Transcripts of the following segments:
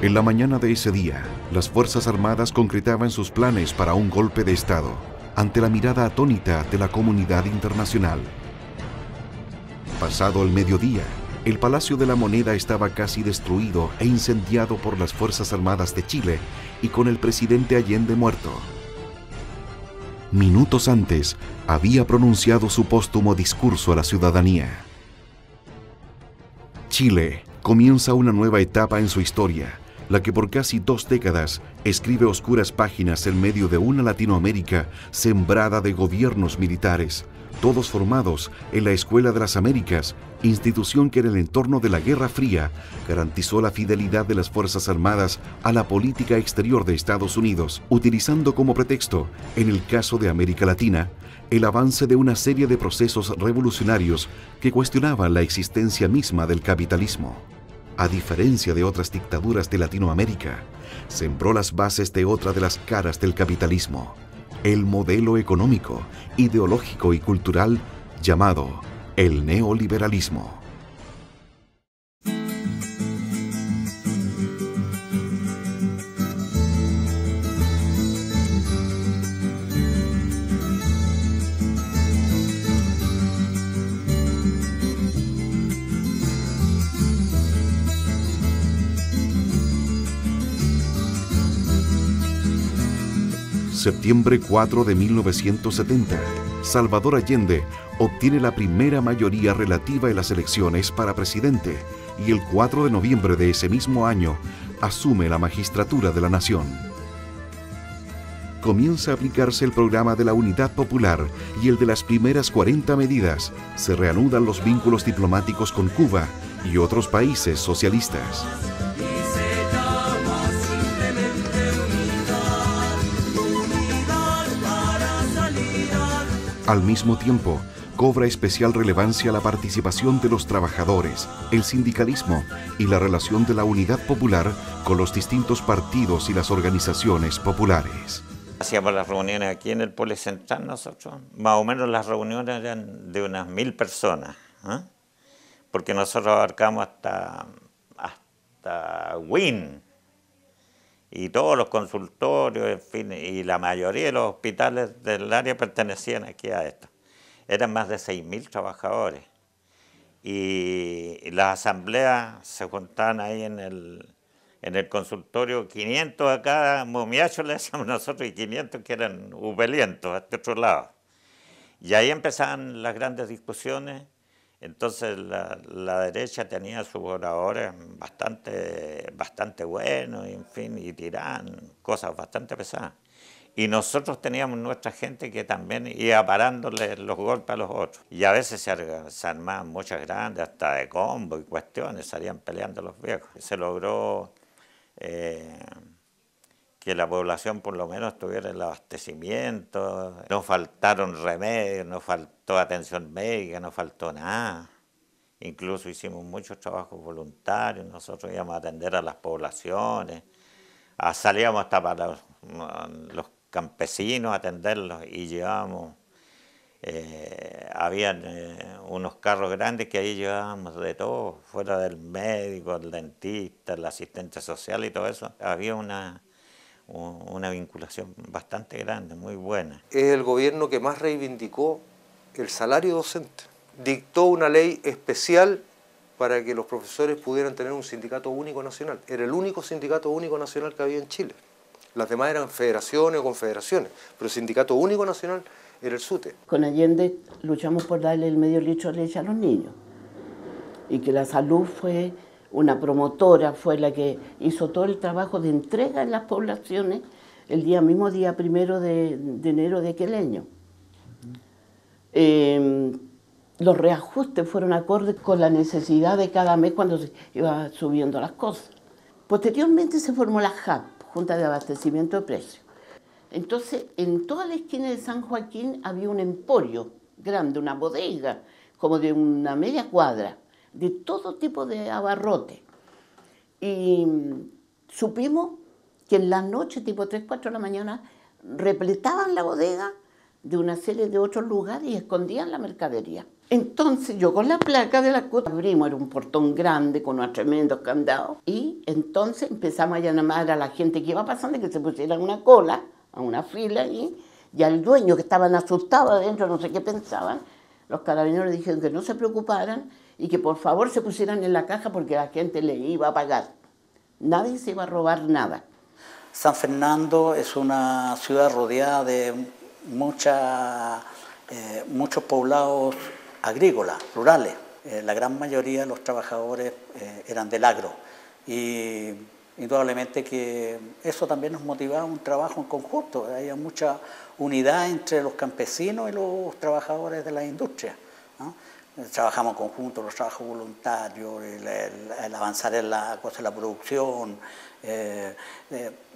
En la mañana de ese día, las Fuerzas Armadas concretaban sus planes para un golpe de Estado, ante la mirada atónita de la comunidad internacional. Pasado el mediodía, el Palacio de la Moneda estaba casi destruido e incendiado por las Fuerzas Armadas de Chile y con el presidente Allende muerto. Minutos antes, había pronunciado su póstumo discurso a la ciudadanía. Chile comienza una nueva etapa en su historia, la que por casi 2 décadas escribe oscuras páginas en medio de una Latinoamérica sembrada de gobiernos militares, todos formados en la Escuela de las Américas, institución que en el entorno de la Guerra Fría garantizó la fidelidad de las Fuerzas Armadas a la política exterior de Estados Unidos, utilizando como pretexto, en el caso de América Latina, el avance de una serie de procesos revolucionarios que cuestionaban la existencia misma del capitalismo. A diferencia de otras dictaduras de Latinoamérica, sembró las bases de otra de las caras del capitalismo, el modelo económico, ideológico y cultural llamado el neoliberalismo. Septiembre 4 de 1970, Salvador Allende obtiene la primera mayoría relativa en las elecciones para presidente y el 4 de noviembre de ese mismo año asume la magistratura de la nación. Comienza a aplicarse el programa de la Unidad Popular y el de las primeras 40 medidas. Se reanudan los vínculos diplomáticos con Cuba y otros países socialistas. Al mismo tiempo, cobra especial relevancia la participación de los trabajadores, el sindicalismo y la relación de la Unidad Popular con los distintos partidos y las organizaciones populares. Hacíamos las reuniones aquí en el Policentral nosotros, más o menos las reuniones eran de unas 1000 personas, ¿eh? Porque nosotros abarcamos hasta Wynn y todos los consultorios, en fin, y la mayoría de los hospitales del área pertenecían aquí a esto. Eran más de 6000 trabajadores y las asambleas se juntaban ahí en el consultorio, 500 a cada momiacho le decíamos nosotros y 500 que eran upelientos a este otro lado. Y ahí empezaban las grandes discusiones. Entonces la derecha tenía sus oradores bastante buenos, en fin, y tiraban cosas bastante pesadas. Y nosotros teníamos nuestra gente que también iba parándole los golpes a los otros. Y a veces se armaban muchas grandes, hasta de combo y cuestiones, salían peleando los viejos. Se logró que la población por lo menos tuviera el abastecimiento, no faltaron remedios, no faltó atención médica, no faltó nada. Incluso hicimos muchos trabajos voluntarios, nosotros íbamos a atender a las poblaciones, salíamos hasta para los campesinos a atenderlos y llevábamos, habían unos carros grandes que ahí llevábamos de todo, fuera del médico, el dentista, el asistente social y todo eso. Había una vinculación bastante grande, muy buena. Es el gobierno que más reivindicó el salario docente. Dictó una ley especial para que los profesores pudieran tener un sindicato único nacional. Era el único sindicato único nacional que había en Chile. Las demás eran federaciones o confederaciones, pero el sindicato único nacional era el SUTE. Con Allende luchamos por darle el medio litro de leche a los niños y que la salud fue una promotora, fue la que hizo todo el trabajo de entrega en las poblaciones el mismo día 1 de enero de aquel año. Los reajustes fueron acordes con la necesidad de cada mes cuando se iba subiendo las cosas. Posteriormente se formó la JAP, Junta de Abastecimiento de Precios. Entonces, en toda la esquina de San Joaquín había un emporio grande, una bodega, como de una media cuadra, de todo tipo de abarrote. Y supimos que en la noche, tipo 3, 4 de la mañana, repletaban la bodega de una serie de otros lugares y escondían la mercadería. Entonces yo con la placa de la CUT abrimos, era un portón grande con unos tremendos candados, y entonces empezamos a llamar a la gente que iba pasando que se pusiera en una cola, a una fila, y al dueño, que estaban asustados adentro, no sé qué pensaban, los carabineros dijeron que no se preocuparan y que por favor se pusieran en la caja porque la gente le iba a pagar. Nadie se iba a robar nada. San Fernando es una ciudad rodeada de muchos poblados agrícolas, rurales. La gran mayoría de los trabajadores eran del agro y indudablemente que eso también nos motivaba a un trabajo en conjunto. Había mucha unidad entre los campesinos y los trabajadores de la industria, ¿no? Trabajamos en conjunto, los trabajos voluntarios, el avanzar en la cosa de la producción,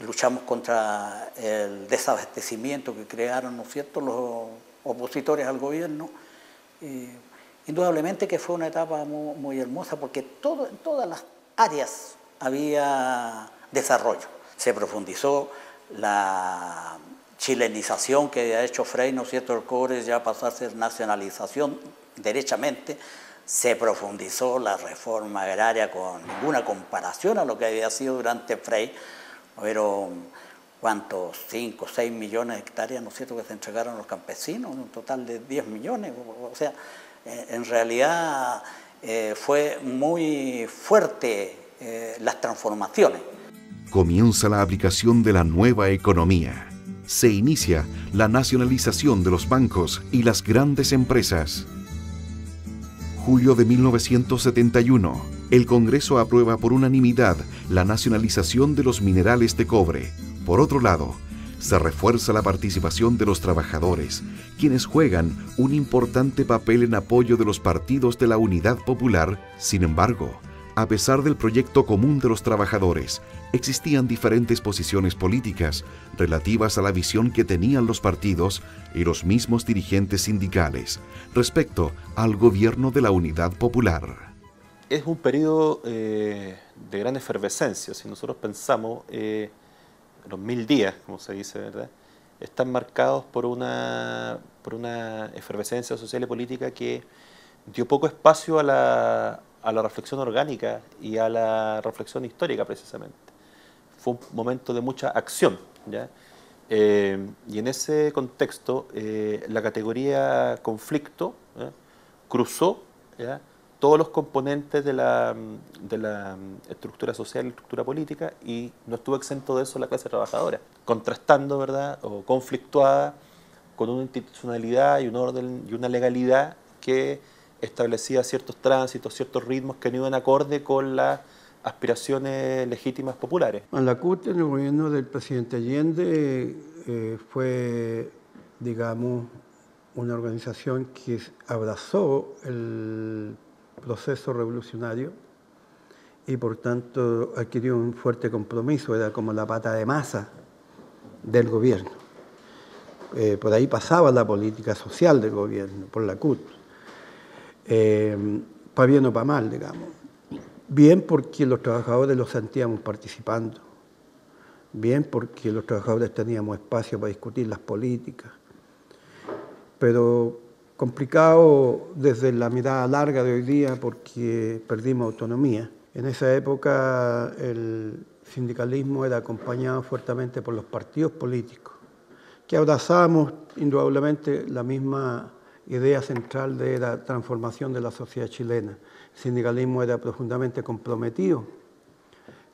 luchamos contra el desabastecimiento que crearon, ¿no es cierto?, los opositores al gobierno. Indudablemente que fue una etapa muy, muy hermosa porque en todas las áreas había desarrollo. Se profundizó la chilenización que había hecho Frei, ¿no es cierto?, el cobre ya pasó a ser nacionalización derechamente. Se profundizó la reforma agraria con ninguna comparación a lo que había sido durante Frei. Hubieron, ¿cuántos? 5 o 6 millones de hectáreas, ¿no es cierto?, que se entregaron a los campesinos, un total de 10 millones. O sea, en realidad fue muy fuerte las transformaciones. Comienza la aplicación de la nueva economía. Se inicia la nacionalización de los bancos y las grandes empresas. Julio de 1971, el Congreso aprueba por unanimidad la nacionalización de los minerales de cobre. Por otro lado, se refuerza la participación de los trabajadores, quienes juegan un importante papel en apoyo de los partidos de la Unidad Popular. Sin embargo, a pesar del proyecto común de los trabajadores, existían diferentes posiciones políticas relativas a la visión que tenían los partidos y los mismos dirigentes sindicales respecto al gobierno de la Unidad Popular. Es un periodo de gran efervescencia. Si nosotros pensamos, los 1000 días, como se dice, ¿verdad?, están marcados por una efervescencia social y política que dio poco espacio a la reflexión orgánica y a la reflexión histórica, precisamente. Fue un momento de mucha acción, ¿ya? Y en ese contexto, la categoría conflicto, ¿ya?, cruzó, ¿ya?, todos los componentes de la estructura social y estructura política, y no estuvo exento de eso la clase trabajadora, contrastando, ¿verdad?, o conflictuada con una institucionalidad y un orden y una legalidad que establecía ciertos tránsitos, ciertos ritmos que no iban acorde con las aspiraciones legítimas populares. La CUT, en el gobierno del presidente Allende, fue, digamos, una organización que abrazó el proceso revolucionario y por tanto adquirió un fuerte compromiso, era como la pata de masa del gobierno. Por ahí pasaba la política social del gobierno, por la CUT. Para bien o para mal, digamos. Bien porque los trabajadores los sentíamos participando, bien porque los trabajadores teníamos espacio para discutir las políticas, pero complicado desde la mirada larga de hoy día porque perdimos autonomía. En esa época el sindicalismo era acompañado fuertemente por los partidos políticos, que abrazábamos indudablemente la misma idea central de la transformación de la sociedad chilena. El sindicalismo era profundamente comprometido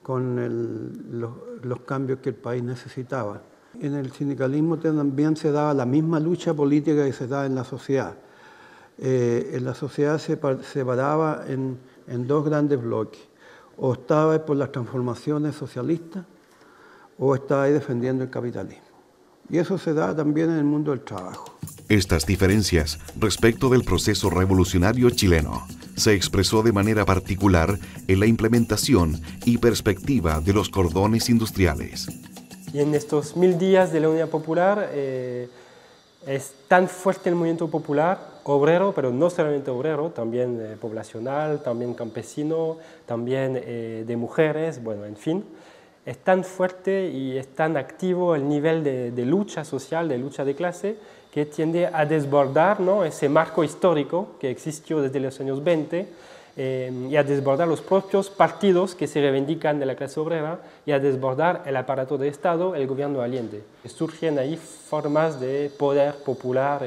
con los cambios que el país necesitaba. En el sindicalismo también se daba la misma lucha política que se da en la sociedad. En la sociedad se separaba en dos grandes bloques. O estaba por las transformaciones socialistas o estaba defendiendo el capitalismo. Y eso se da también en el mundo del trabajo. Estas diferencias respecto del proceso revolucionario chileno se expresó de manera particular en la implementación y perspectiva de los cordones industriales. Y en estos 1000 días de la Unidad Popular es tan fuerte el movimiento popular, obrero, pero no solamente obrero, también poblacional, también campesino, también de mujeres, bueno, en fin. Es tan fuerte y es tan activo el nivel de lucha social, de lucha de clase, que tiende a desbordar, ¿no?, ese marco histórico que existió desde los años 20 y a desbordar los propios partidos que se reivindican de la clase obrera y a desbordar el aparato de Estado, el gobierno de Allende. Surgen ahí formas de poder popular,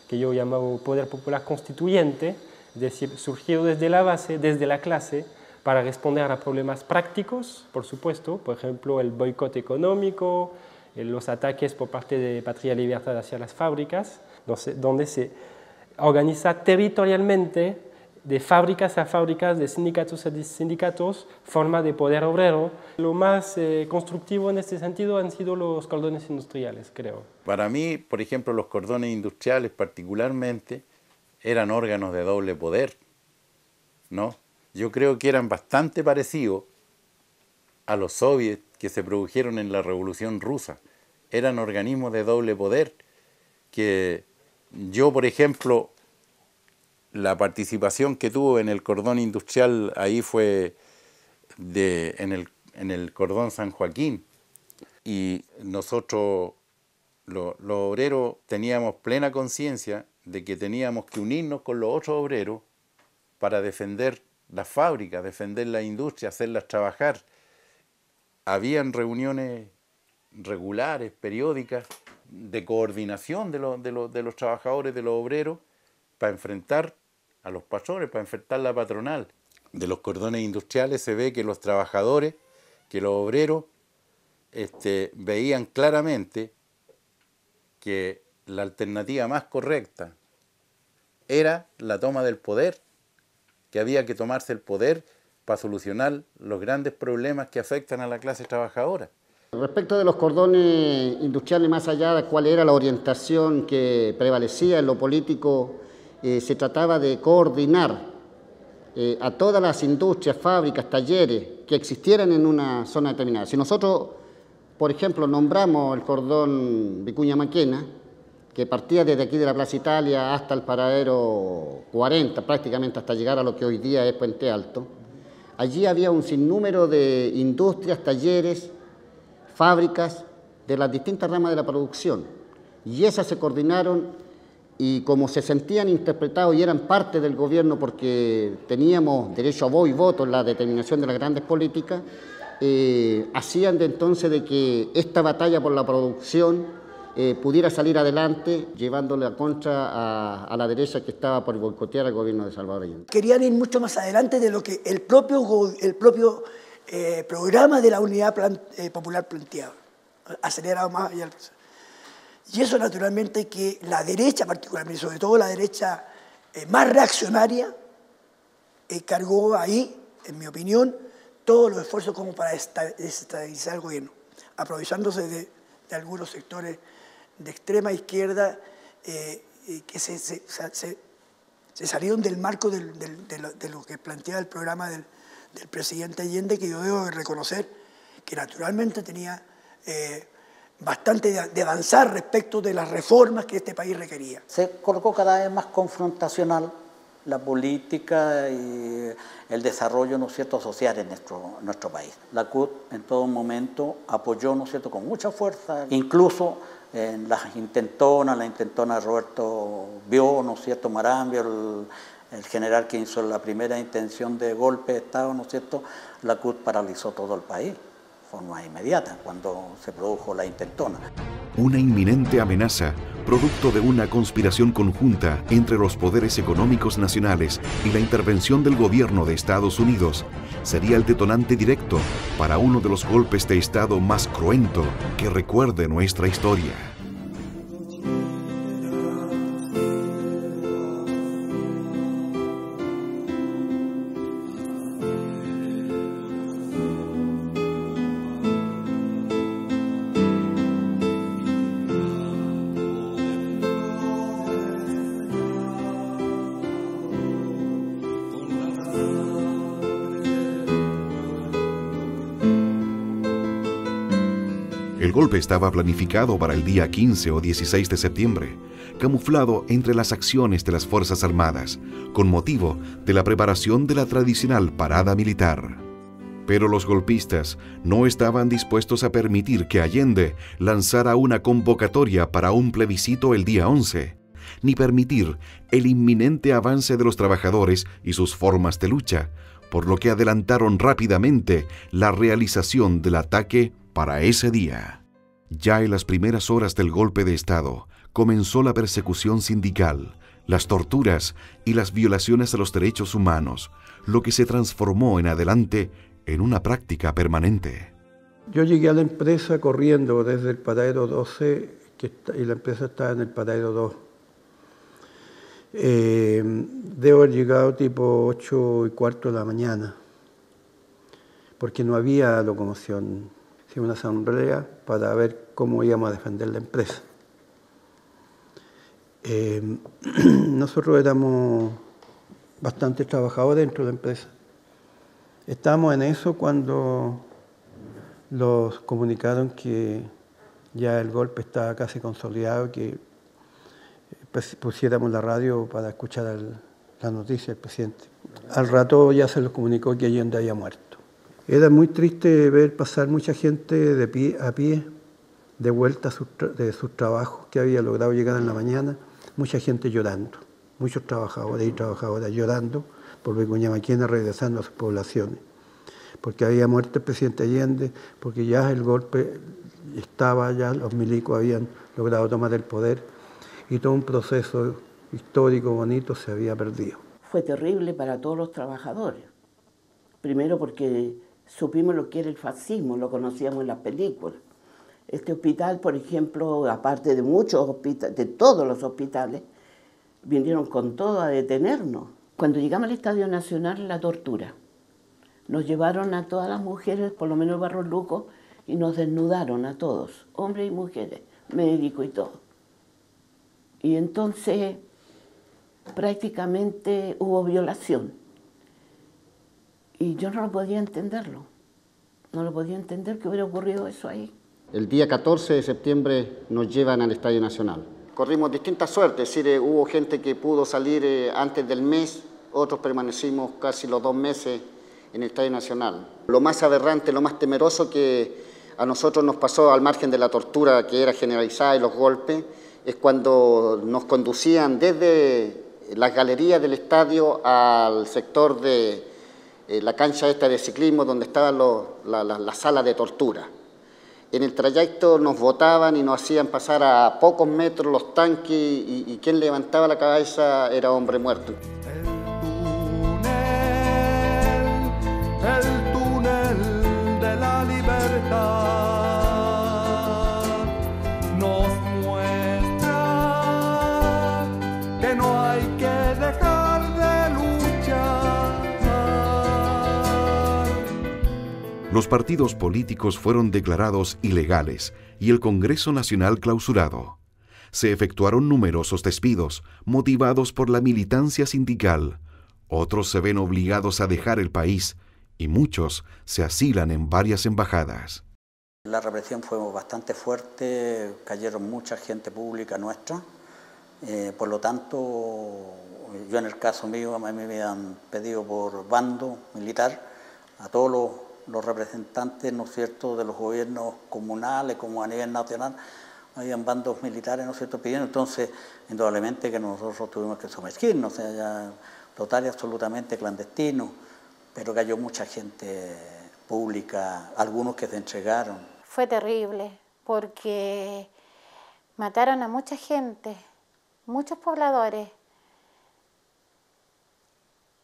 que yo llamo poder popular constituyente, es decir, surgido desde la base, desde la clase, para responder a problemas prácticos, por supuesto, por ejemplo, el boicot económico, los ataques por parte de Patria y Libertad hacia las fábricas, donde se organiza territorialmente, de fábricas a fábricas, de sindicatos a sindicatos, forma de poder obrero. Lo más constructivo en este sentido han sido los cordones industriales, creo. Para mí, por ejemplo, los cordones industriales particularmente eran órganos de doble poder, ¿no? Yo creo que eran bastante parecidos a los soviets que se produjeron en la Revolución Rusa. Eran organismos de doble poder que yo, por ejemplo, la participación que tuve en el cordón industrial ahí fue en el cordón San Joaquín, y nosotros los obreros teníamos plena conciencia de que teníamos que unirnos con los otros obreros para defender las fábricas, defender la industria, hacerlas trabajar. Habían reuniones regulares, periódicas, de coordinación de los trabajadores, de los obreros, para enfrentar a los patrones, para enfrentar la patronal. De los cordones industriales se ve que los trabajadores, que los obreros, veían claramente que la alternativa más correcta era la toma del poder, que había que tomarse el poder para solucionar los grandes problemas que afectan a la clase trabajadora. Respecto de los cordones industriales, más allá de cuál era la orientación que prevalecía en lo político, se trataba de coordinar a todas las industrias, fábricas, talleres que existieran en una zona determinada. Si nosotros, por ejemplo, nombramos el cordón Vicuña Maquena, que partía desde aquí de la Plaza Italia hasta el paradero 40, prácticamente hasta llegar a lo que hoy día es Puente Alto, allí había un sinnúmero de industrias, talleres, fábricas de las distintas ramas de la producción, y esas se coordinaron, y como se sentían interpretados y eran parte del gobierno porque teníamos derecho a voz y voto en la determinación de las grandes políticas, hacían de entonces de que esta batalla por la producción pudiera salir adelante, llevándole a contra a la derecha que estaba por boicotear al gobierno de Salvador Allende. Querían ir mucho más adelante de lo que el propio programa de la Unidad Popular planteaba, acelerado más allá. Y eso naturalmente que la derecha particularmente, sobre todo la derecha más reaccionaria, cargó ahí, en mi opinión, todos los esfuerzos como para desestabilizar el gobierno, aprovechándose de algunos sectores de extrema izquierda que se salieron del marco de lo que planteaba el programa del presidente Allende, que yo debo reconocer que naturalmente tenía bastante de avanzar respecto de las reformas que este país requería. Se colocó cada vez más confrontacional la política y el desarrollo, ¿no es cierto?, social en nuestro país. La CUT en todo momento apoyó, ¿no es cierto?, con mucha fuerza, incluso en la intentona de Roberto Bió, ¿no es cierto?, Marambio, el general que hizo la primera intención de golpe de Estado, ¿no es cierto?, la CUT paralizó todo el país de forma inmediata cuando se produjo la intentona. Una inminente amenaza, producto de una conspiración conjunta entre los poderes económicos nacionales y la intervención del gobierno de Estados Unidos, sería el detonante directo para uno de los golpes de Estado más cruento que recuerde nuestra historia. El golpe estaba planificado para el día 15 o 16 de septiembre, camuflado entre las acciones de las Fuerzas Armadas, con motivo de la preparación de la tradicional parada militar. Pero los golpistas no estaban dispuestos a permitir que Allende lanzara una convocatoria para un plebiscito el día 11, ni permitir el inminente avance de los trabajadores y sus formas de lucha, por lo que adelantaron rápidamente la realización del ataque para ese día. Ya en las primeras horas del golpe de Estado comenzó la persecución sindical, las torturas y las violaciones a los derechos humanos, lo que se transformó en adelante en una práctica permanente. Yo llegué a la empresa corriendo desde el paradero 12 y la empresa estaba en el paradero 2. Debo haber llegado tipo 8:15 de la mañana, porque no había locomoción. Hicimos una asamblea para ver cómo íbamos a defender la empresa. Nosotros éramos bastantes trabajadores dentro de la empresa. Estábamos en eso cuando los comunicaron que ya el golpe estaba casi consolidado, que pusiéramos la radio para escuchar la noticia del presidente. Al rato ya se les comunicó que Allende había muerto. Era muy triste ver pasar mucha gente a pie, de vuelta de sus trabajos que había logrado llegar en la mañana, mucha gente llorando, muchos trabajadores y trabajadoras llorando por Vicuña Maquena regresando a sus poblaciones, porque había muerto el presidente Allende, porque ya el golpe estaba, ya los milicos habían logrado tomar el poder y todo un proceso histórico bonito se había perdido. Fue terrible para todos los trabajadores. Primero porque supimos lo que era el fascismo, lo conocíamos en las películas. Este hospital, por ejemplo, aparte de muchos hospitales, de todos los hospitales, vinieron con todo a detenernos. Cuando llegamos al Estadio Nacional, la tortura. Nos llevaron a todas las mujeres, por lo menos Barros Luco, y nos desnudaron a todos, hombres y mujeres, médicos y todo. Y entonces prácticamente hubo violación. Y yo no lo podía entenderlo. No lo podía entender que hubiera ocurrido eso ahí. El día 14 de septiembre nos llevan al Estadio Nacional. Corrimos distintas suertes, es decir, hubo gente que pudo salir antes del mes, otros permanecimos casi los 2 meses en el Estadio Nacional. Lo más aberrante, lo más temeroso que a nosotros nos pasó al margen de la tortura que era generalizada y los golpes, es cuando nos conducían desde las galerías del estadio al sector de la cancha esta de ciclismo donde estaban la sala de tortura. En el trayecto nos botaban y nos hacían pasar a pocos metros los tanques y quien levantaba la cabeza era hombre muerto. El túnel de la libertad nos muestra que no hay que dejar de luchar. Los partidos políticos fueron declarados ilegales y el Congreso Nacional clausurado. Se efectuaron numerosos despidos, motivados por la militancia sindical. Otros se ven obligados a dejar el país y muchos se asilan en varias embajadas. La represión fue bastante fuerte, cayeron mucha gente pública nuestra, por lo tanto, yo en el caso mío, a mí me han pedido por bando militar a todos los representantes, ¿no es cierto?, de los gobiernos comunales como a nivel nacional, habían bandos militares, ¿no es cierto?, pidiendo, entonces, indudablemente que nosotros tuvimos que sumergirnos, o sea, ya total y absolutamente clandestino, pero cayó mucha gente pública, algunos que se entregaron. Fue terrible, porque mataron a mucha gente, muchos pobladores.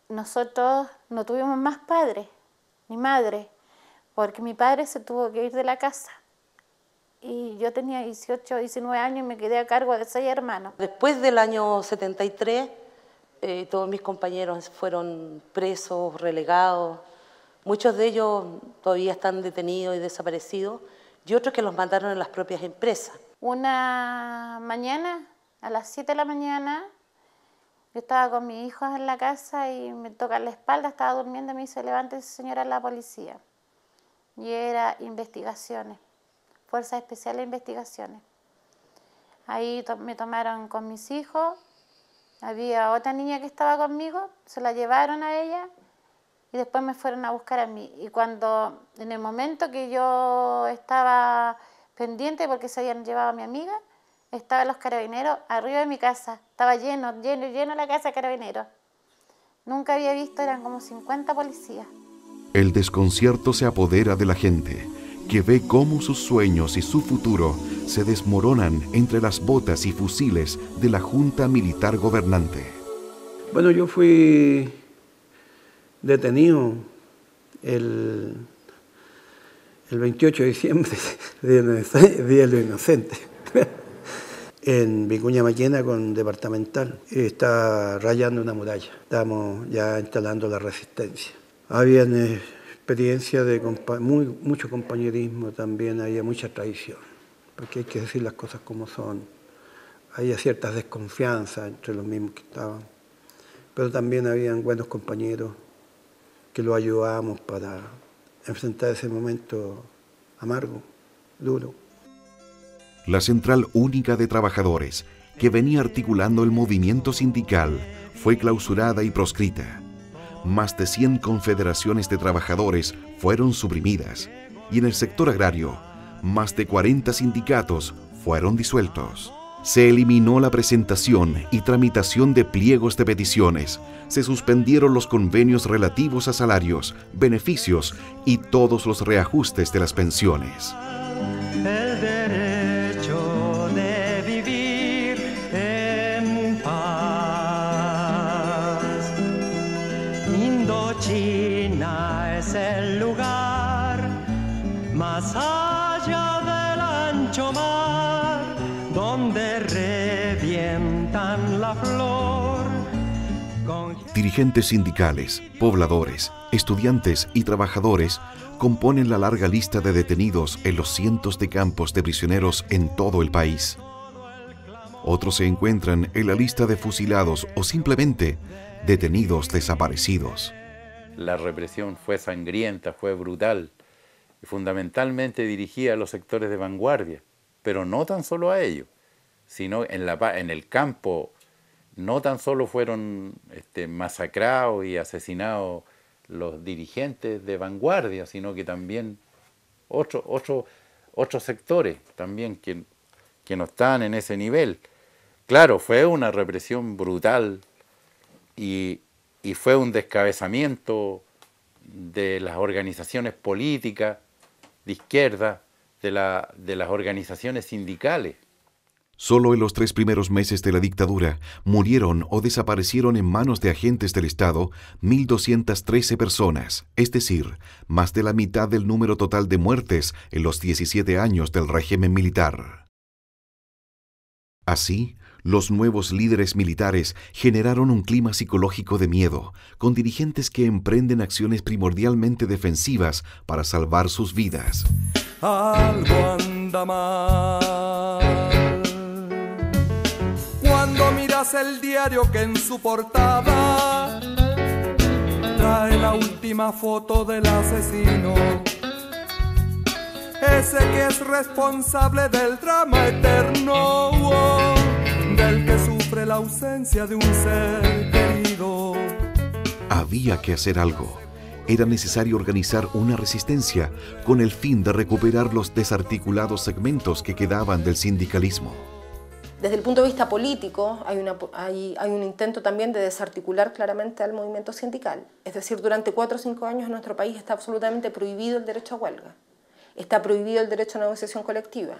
Nosotros no tuvimos más padres ni madre, porque mi padre se tuvo que ir de la casa. Y yo tenía 18, 19 años y me quedé a cargo de 6 hermanos. Después del año 73, todos mis compañeros fueron presos, relegados. Muchos de ellos todavía están detenidos y desaparecidos, y otros que los mandaron en las propias empresas. Una mañana, a las 7 de la mañana, yo estaba con mis hijos en la casa y me toca la espalda, estaba durmiendo y me dice, levántese señora, la policía. Y era investigaciones, Fuerzas Especiales de Investigaciones. Ahí me tomaron con mis hijos, había otra niña que estaba conmigo, se la llevaron a ella y después me fueron a buscar a mí. Y cuando, en el momento que yo estaba pendiente porque se habían llevado a mi amiga, estaban los carabineros arriba de mi casa. Estaba lleno la casa de carabineros. Nunca había visto, eran como 50 policías. El desconcierto se apodera de la gente, que ve cómo sus sueños y su futuro se desmoronan entre las botas y fusiles de la junta militar gobernante. Bueno, yo fui detenido el 28 de diciembre, Día de los Inocentes, en Vicuña Maquena con Departamental. Está rayando una muralla. Estamos ya instalando la resistencia. Había experiencia de mucho compañerismo también, había mucha traición, porque hay que decir las cosas como son. Había ciertas desconfianzas entre los mismos que estaban, pero también habían buenos compañeros que lo ayudábamos para enfrentar ese momento amargo, duro. La Central Única de Trabajadores, que venía articulando el movimiento sindical, fue clausurada y proscrita. Más de 100 confederaciones de trabajadores fueron suprimidas y en el sector agrario, más de 40 sindicatos fueron disueltos. Se eliminó la presentación y tramitación de pliegos de peticiones, se suspendieron los convenios relativos a salarios, beneficios y todos los reajustes de las pensiones. El derecho de vivir en paz. Indochina es el lugar más allá del ancho mar, donde revientan la flor. Dirigentes sindicales, pobladores, estudiantes y trabajadores componen la larga lista de detenidos en los cientos de campos de prisioneros en todo el país. Otros se encuentran en la lista de fusilados o simplemente detenidos desaparecidos. La represión fue sangrienta, fue brutal, y fundamentalmente dirigida a los sectores de vanguardia, pero no tan solo a ellos, sino en el campo. No tan solo fueron masacrados y asesinados los dirigentes de vanguardia, sino que también otros sectores también que no están en ese nivel. Claro, fue una represión brutal y fue un descabezamiento de las organizaciones políticas de izquierda, de las organizaciones sindicales. Solo en los 3 primeros meses de la dictadura murieron o desaparecieron en manos de agentes del Estado 1.213 personas, es decir, más de la mitad del número total de muertes en los 17 años del régimen militar. Así, los nuevos líderes militares generaron un clima psicológico de miedo, con dirigentes que emprenden acciones primordialmente defensivas para salvar sus vidas. Algo anda mal cuando miras el diario que en su portada trae la última foto del asesino, ese que es responsable del drama eterno, del que sufre la ausencia de un ser querido. Había que hacer algo. Era necesario organizar una resistencia con el fin de recuperar los desarticulados segmentos que quedaban del sindicalismo. Desde el punto de vista político, hay un intento también de desarticular claramente al movimiento sindical. Es decir, durante 4 o 5 años en nuestro país está absolutamente prohibido el derecho a huelga. Está prohibido el derecho a negociación colectiva.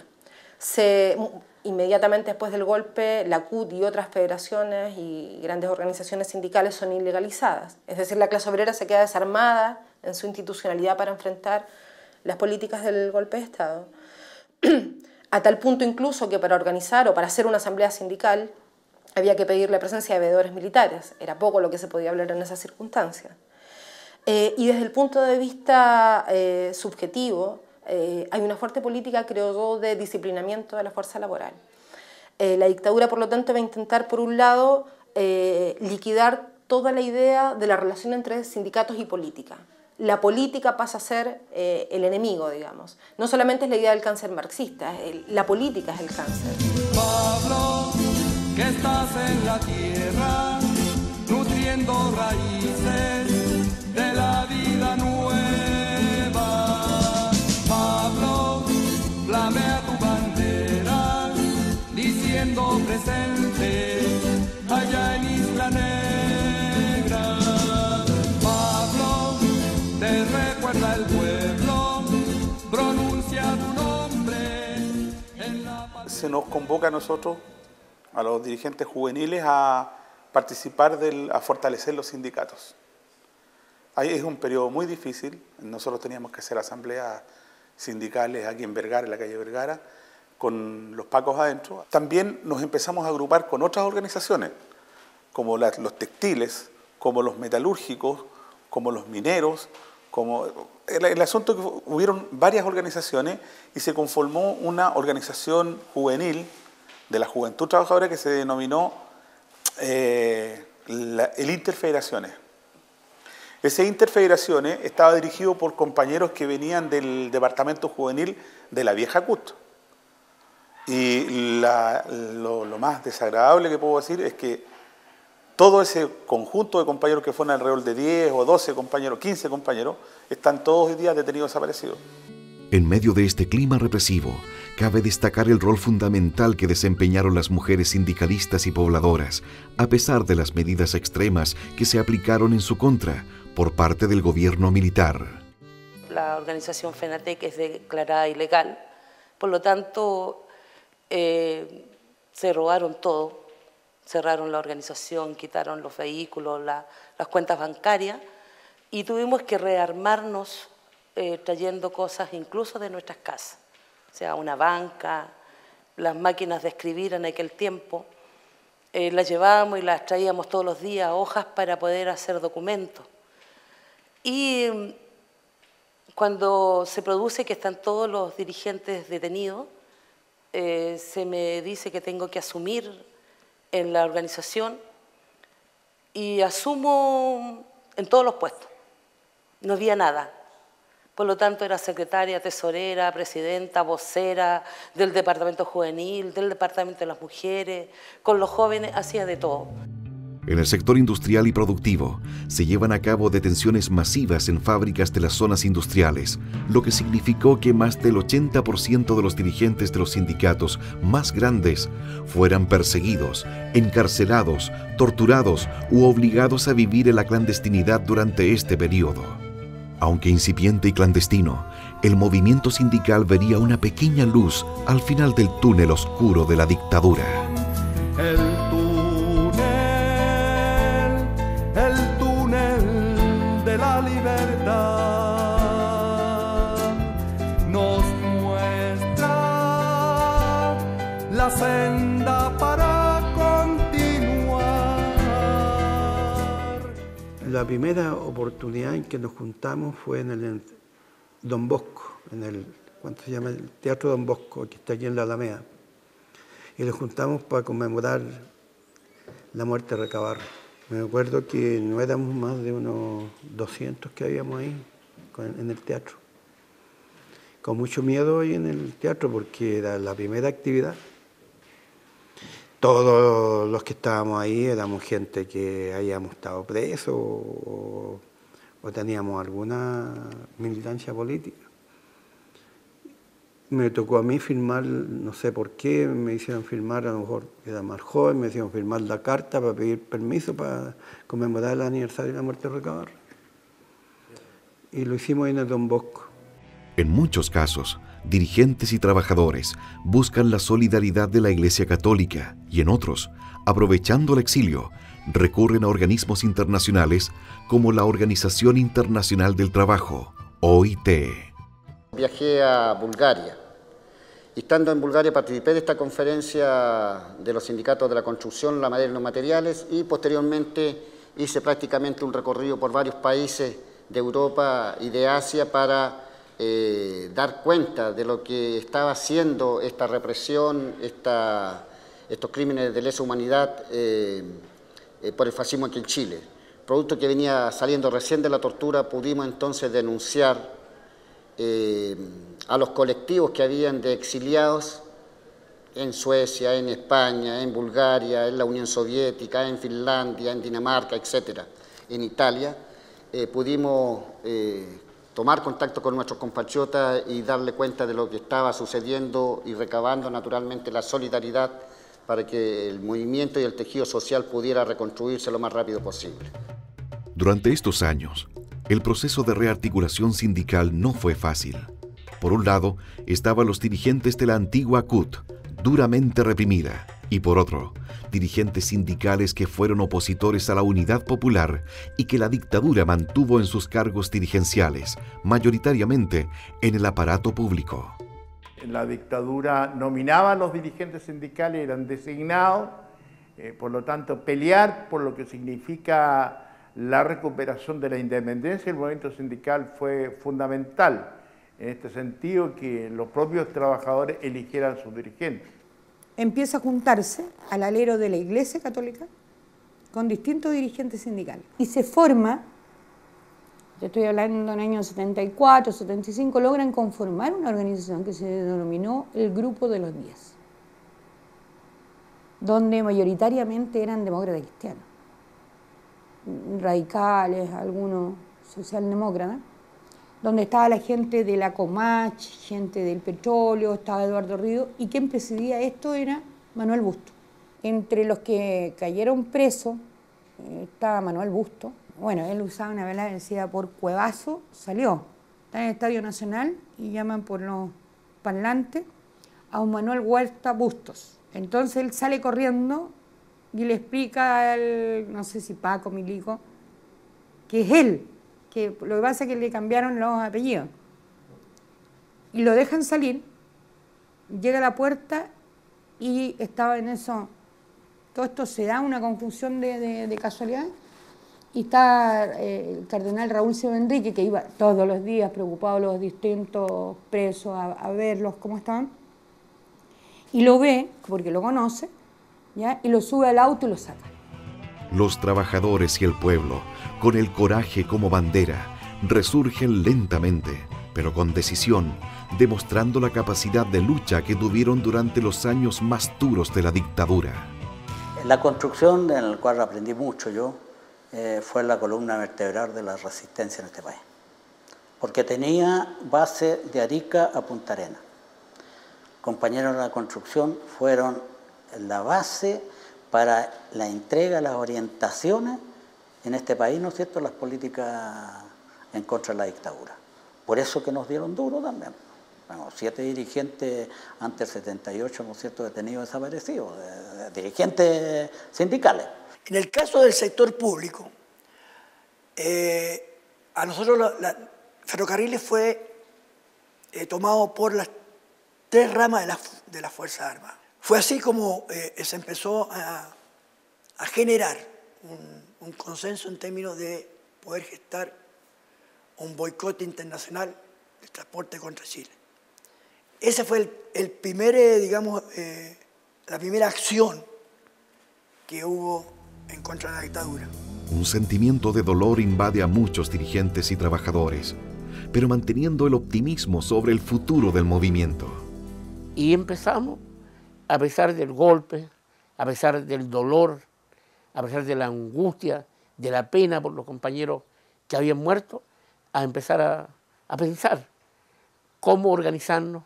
Inmediatamente después del golpe, la CUT y otras federaciones y grandes organizaciones sindicales son ilegalizadas. Es decir, la clase obrera se queda desarmada en su institucionalidad para enfrentar las políticas del golpe de Estado. A tal punto incluso que para organizar o para hacer una asamblea sindical había que pedir la presencia de veedores militares. Era poco lo que se podía hablar en esas circunstancias. Y desde el punto de vista subjetivo, hay una fuerte política, creo yo, de disciplinamiento de la fuerza laboral. La dictadura, por lo tanto, va a intentar, por un lado, liquidar toda la idea de la relación entre sindicatos y política. La política pasa a ser el enemigo, digamos. No solamente es la idea del cáncer marxista, la política es el cáncer. Pablo, que estás en la tierra, nutriendo raíces de la vida. presente allá en Isla Negra. Pablo, te recuerda el pueblo, pronuncia tu nombre en la... Se nos convoca a nosotros, a los dirigentes juveniles, a participar, a fortalecer los sindicatos. Ahí es un periodo muy difícil. Nosotros teníamos que hacer asambleas sindicales aquí en Vergara, en la calle Vergara, con los pacos adentro. También nos empezamos a agrupar con otras organizaciones, como los textiles, como los metalúrgicos, como los mineros, como el asunto que hubieron varias organizaciones y se conformó una organización juvenil de la Juventud Trabajadora que se denominó el Interfederaciones. Ese Interfederaciones estaba dirigido por compañeros que venían del departamento juvenil de la vieja CUT. Y lo más desagradable que puedo decir es que todo ese conjunto de compañeros que fueron alrededor de 10 o 12 compañeros, 15 compañeros, están todos hoy día detenidos, desaparecidos. En medio de este clima represivo, cabe destacar el rol fundamental que desempeñaron las mujeres sindicalistas y pobladoras, a pesar de las medidas extremas que se aplicaron en su contra por parte del gobierno militar. La organización FENATEC es declarada ilegal, por lo tanto se robaron todo, cerraron la organización, quitaron los vehículos, las cuentas bancarias y tuvimos que rearmarnos trayendo cosas incluso de nuestras casas, o sea, una banca, las máquinas de escribir en aquel tiempo, las llevábamos y las traíamos todos los días, hojas para poder hacer documentos. Y cuando se produce que están todos los dirigentes detenidos, se me dice que tengo que asumir en la organización y asumo en todos los puestos, no había nada. Por lo tanto, era secretaria, tesorera, presidenta, vocera del departamento juvenil, del departamento de las mujeres, con los jóvenes, hacía de todo. En el sector industrial y productivo, se llevan a cabo detenciones masivas en fábricas de las zonas industriales, lo que significó que más del 80% de los dirigentes de los sindicatos más grandes fueran perseguidos, encarcelados, torturados u obligados a vivir en la clandestinidad durante este periodo. Aunque incipiente y clandestino, el movimiento sindical vería una pequeña luz al final del túnel oscuro de la dictadura. El túnel de la libertad nos muestra la senda para continuar. La primera oportunidad en que nos juntamos fue en el Don Bosco, ¿cuánto se llama? El Teatro Don Bosco, que está aquí en la Alameda. Y nos juntamos para conmemorar la muerte de Recabarren. Me acuerdo que no éramos más de unos 200 que habíamos ahí en el teatro. Con mucho miedo ahí en el teatro porque era la primera actividad. Todos los que estábamos ahí éramos gente que habíamos estado presos o teníamos alguna militancia política. Me tocó a mí firmar, no sé por qué, me hicieron firmar, a lo mejor era más joven, me hicieron firmar la carta para pedir permiso para conmemorar el aniversario de la muerte de Recabarren. Y lo hicimos en el Don Bosco. En muchos casos, dirigentes y trabajadores buscan la solidaridad de la Iglesia Católica y en otros, aprovechando el exilio, recurren a organismos internacionales como la Organización Internacional del Trabajo, OIT. Viajé a Bulgaria y estando en Bulgaria participé de esta conferencia de los sindicatos de la construcción, la madera y los materiales y posteriormente hice prácticamente un recorrido por varios países de Europa y de Asia para dar cuenta de lo que estaba haciendo esta represión, estos crímenes de lesa humanidad por el fascismo aquí en Chile. Producto que venía saliendo recién de la tortura, pudimos entonces denunciar a los colectivos que habían de exiliados en Suecia, en España, en Bulgaria, en la Unión Soviética, en Finlandia, en Dinamarca, etcétera, en Italia. Pudimos tomar contacto con nuestros compatriotas y darle cuenta de lo que estaba sucediendo y recabando naturalmente la solidaridad para que el movimiento y el tejido social pudiera reconstruirse lo más rápido posible. Durante estos años, el proceso de rearticulación sindical no fue fácil. Por un lado, estaban los dirigentes de la antigua CUT, duramente reprimida, y por otro, dirigentes sindicales que fueron opositores a la unidad popular y que la dictadura mantuvo en sus cargos dirigenciales, mayoritariamente en el aparato público. La dictadura nominaba a los dirigentes sindicales, eran designados, por lo tanto pelear por lo que significa la recuperación de la independencia del movimiento sindical fue fundamental, en este sentido que los propios trabajadores eligieran sus dirigentes. Empieza a juntarse al alero de la Iglesia Católica con distintos dirigentes sindicales y se forma, yo estoy hablando en el año 74, 75, logran conformar una organización que se denominó el Grupo de los 10, donde mayoritariamente eran demócratas cristianos, radicales, algunos socialdemócratas, donde estaba la gente de la Comach, gente del petróleo, estaba Eduardo Ríos, y quien presidía esto era Manuel Busto. Entre los que cayeron presos estaba Manuel Busto. Bueno, él usaba una vela vencida por Cuevazo, salió. Está en el Estadio Nacional y llaman por los parlantes a un Manuel Huerta Bustos. Entonces él sale corriendo y le explica al, no sé si Paco, Milico, que es él, que lo que pasa es que le cambiaron los apellidos. Y lo dejan salir, llega a la puerta y estaba en eso. Todo esto se da una confusión de casualidad. Y está el cardenal Raúl Seo Enrique, que iba todos los días preocupado los distintos presos a verlos cómo estaban. Y lo ve, porque lo conoce, ¿ya? Y lo sube al auto y lo saca. Los trabajadores y el pueblo, con el coraje como bandera, resurgen lentamente, pero con decisión, demostrando la capacidad de lucha que tuvieron durante los años más duros de la dictadura. La construcción en la cual aprendí mucho yo fue la columna vertebral de la resistencia en este país, porque tenía base de Arica a Punta Arenas. Compañeros de la construcción fueron la base para la entrega, las orientaciones en este país, ¿no es cierto?, las políticas en contra de la dictadura. Por eso que nos dieron duro también. Bueno, 7 dirigentes antes del 78, ¿no es cierto?, detenidos desaparecidos, dirigentes sindicales. En el caso del sector público, a nosotros Ferrocarriles fue tomado por las 3 ramas de las Fuerzas Armadas. Fue así como se empezó a generar un consenso en términos de poder gestar un boicot internacional del transporte contra Chile. Ese fue el primer, digamos, la primera acción que hubo en contra de la dictadura. Un sentimiento de dolor invade a muchos dirigentes y trabajadores, pero manteniendo el optimismo sobre el futuro del movimiento. Y empezamos, a pesar del golpe, a pesar del dolor, a pesar de la angustia, de la pena por los compañeros que habían muerto, a empezar a pensar cómo organizarnos,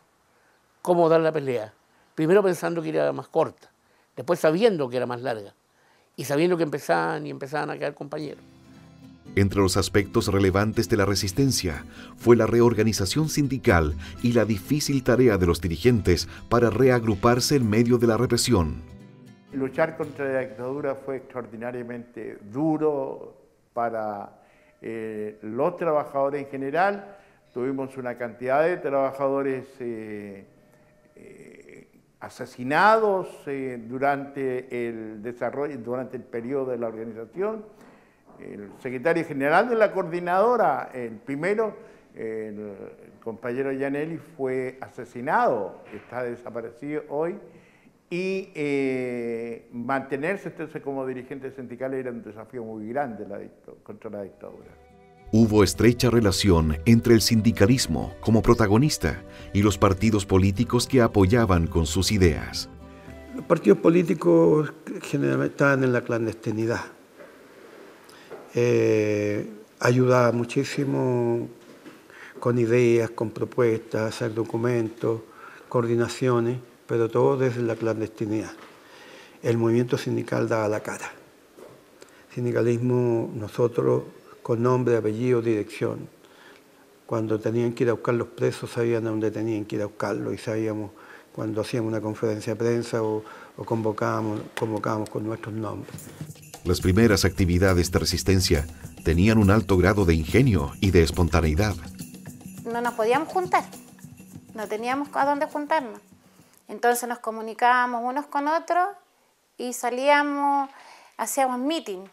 cómo dar la pelea. Primero pensando que era más corta, después sabiendo que era más larga y sabiendo que empezaban a quedar compañeros. Entre los aspectos relevantes de la resistencia fue la reorganización sindical y la difícil tarea de los dirigentes para reagruparse en medio de la represión. Luchar contra la dictadura fue extraordinariamente duro para los trabajadores en general. Tuvimos una cantidad de trabajadores asesinados durante el desarrollo, durante el periodo de la organización. El secretario general de la coordinadora, el primero, el compañero Gianelli, fue asesinado, está desaparecido hoy, y mantenerse entonces como dirigente sindical era un desafío muy grande contra la dictadura. Hubo estrecha relación entre el sindicalismo como protagonista y los partidos políticos que apoyaban con sus ideas. Los partidos políticos generalmente estaban en la clandestinidad. Ayudaba muchísimo con ideas, con propuestas, hacer documentos, coordinaciones, pero todo desde la clandestinidad. el movimiento sindical daba la cara. Sindicalismo, nosotros, con nombre, apellido, dirección. Cuando tenían que ir a buscar los presos, sabían a dónde tenían que ir a buscarlos y sabíamos cuando hacíamos una conferencia de prensa o convocábamos con nuestros nombres. Las primeras actividades de resistencia tenían un alto grado de ingenio y de espontaneidad. No nos podíamos juntar, no teníamos a dónde juntarnos. Entonces nos comunicábamos unos con otros y salíamos, hacíamos meeting,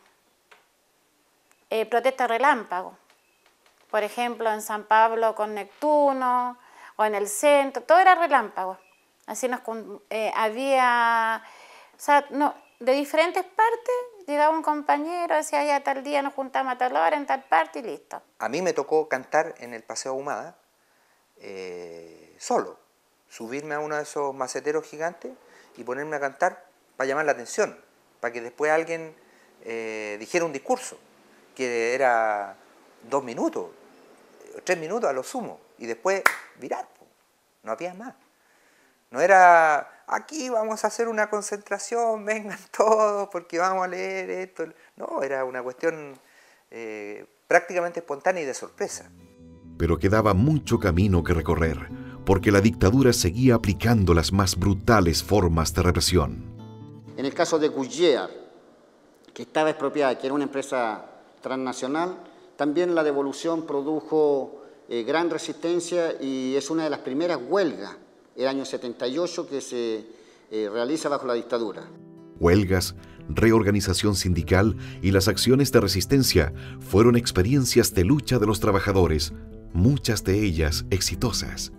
protesta relámpago. Por ejemplo, en San Pablo con Neptuno o en el centro, todo era relámpago. Así había, o sea, no, de diferentes partes llegaba un compañero, decía ya tal día nos juntamos a tal hora en tal parte y listo. A mí me tocó cantar en el Paseo Ahumada solo, subirme a uno de esos maceteros gigantes y ponerme a cantar para llamar la atención, para que después alguien dijera un discurso, que era 2 minutos, 3 minutos a lo sumo, y después virar, no había más. No era, aquí vamos a hacer una concentración, vengan todos porque vamos a leer esto. No, era una cuestión prácticamente espontánea y de sorpresa. Pero quedaba mucho camino que recorrer, porque la dictadura seguía aplicando las más brutales formas de represión. En el caso de Goodyear, que estaba expropiada, que era una empresa transnacional, también la devolución produjo gran resistencia y es una de las primeras huelgas, el año 78, que se realiza bajo la dictadura. Huelgas, reorganización sindical y las acciones de resistencia fueron experiencias de lucha de los trabajadores, muchas de ellas exitosas.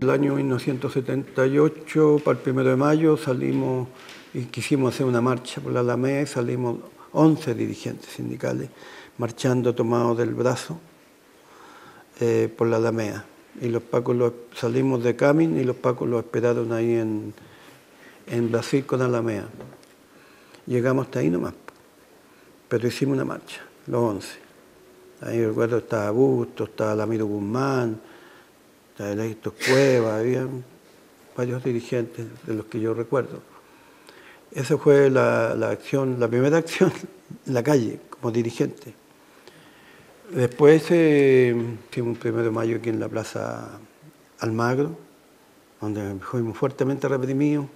El año 1978, para el 1 de mayo, salimos y quisimos hacer una marcha por la Alameda y salimos 11 dirigentes sindicales marchando tomados del brazo por la Alameda. Y los pacos salimos de Camin y los pacos los esperaron ahí en Brasil con Alameda. Llegamos hasta ahí nomás, pero hicimos una marcha, los 11. Ahí recuerdo estaba Busto, estaba Lamiro Guzmán, estaba Héctor Cueva, había varios dirigentes de los que yo recuerdo. Esa fue la acción, la primera acción en la calle, como dirigente. Después hicimos un 1 de mayo aquí en la Plaza Almagro, donde fuimos fuertemente reprimidos.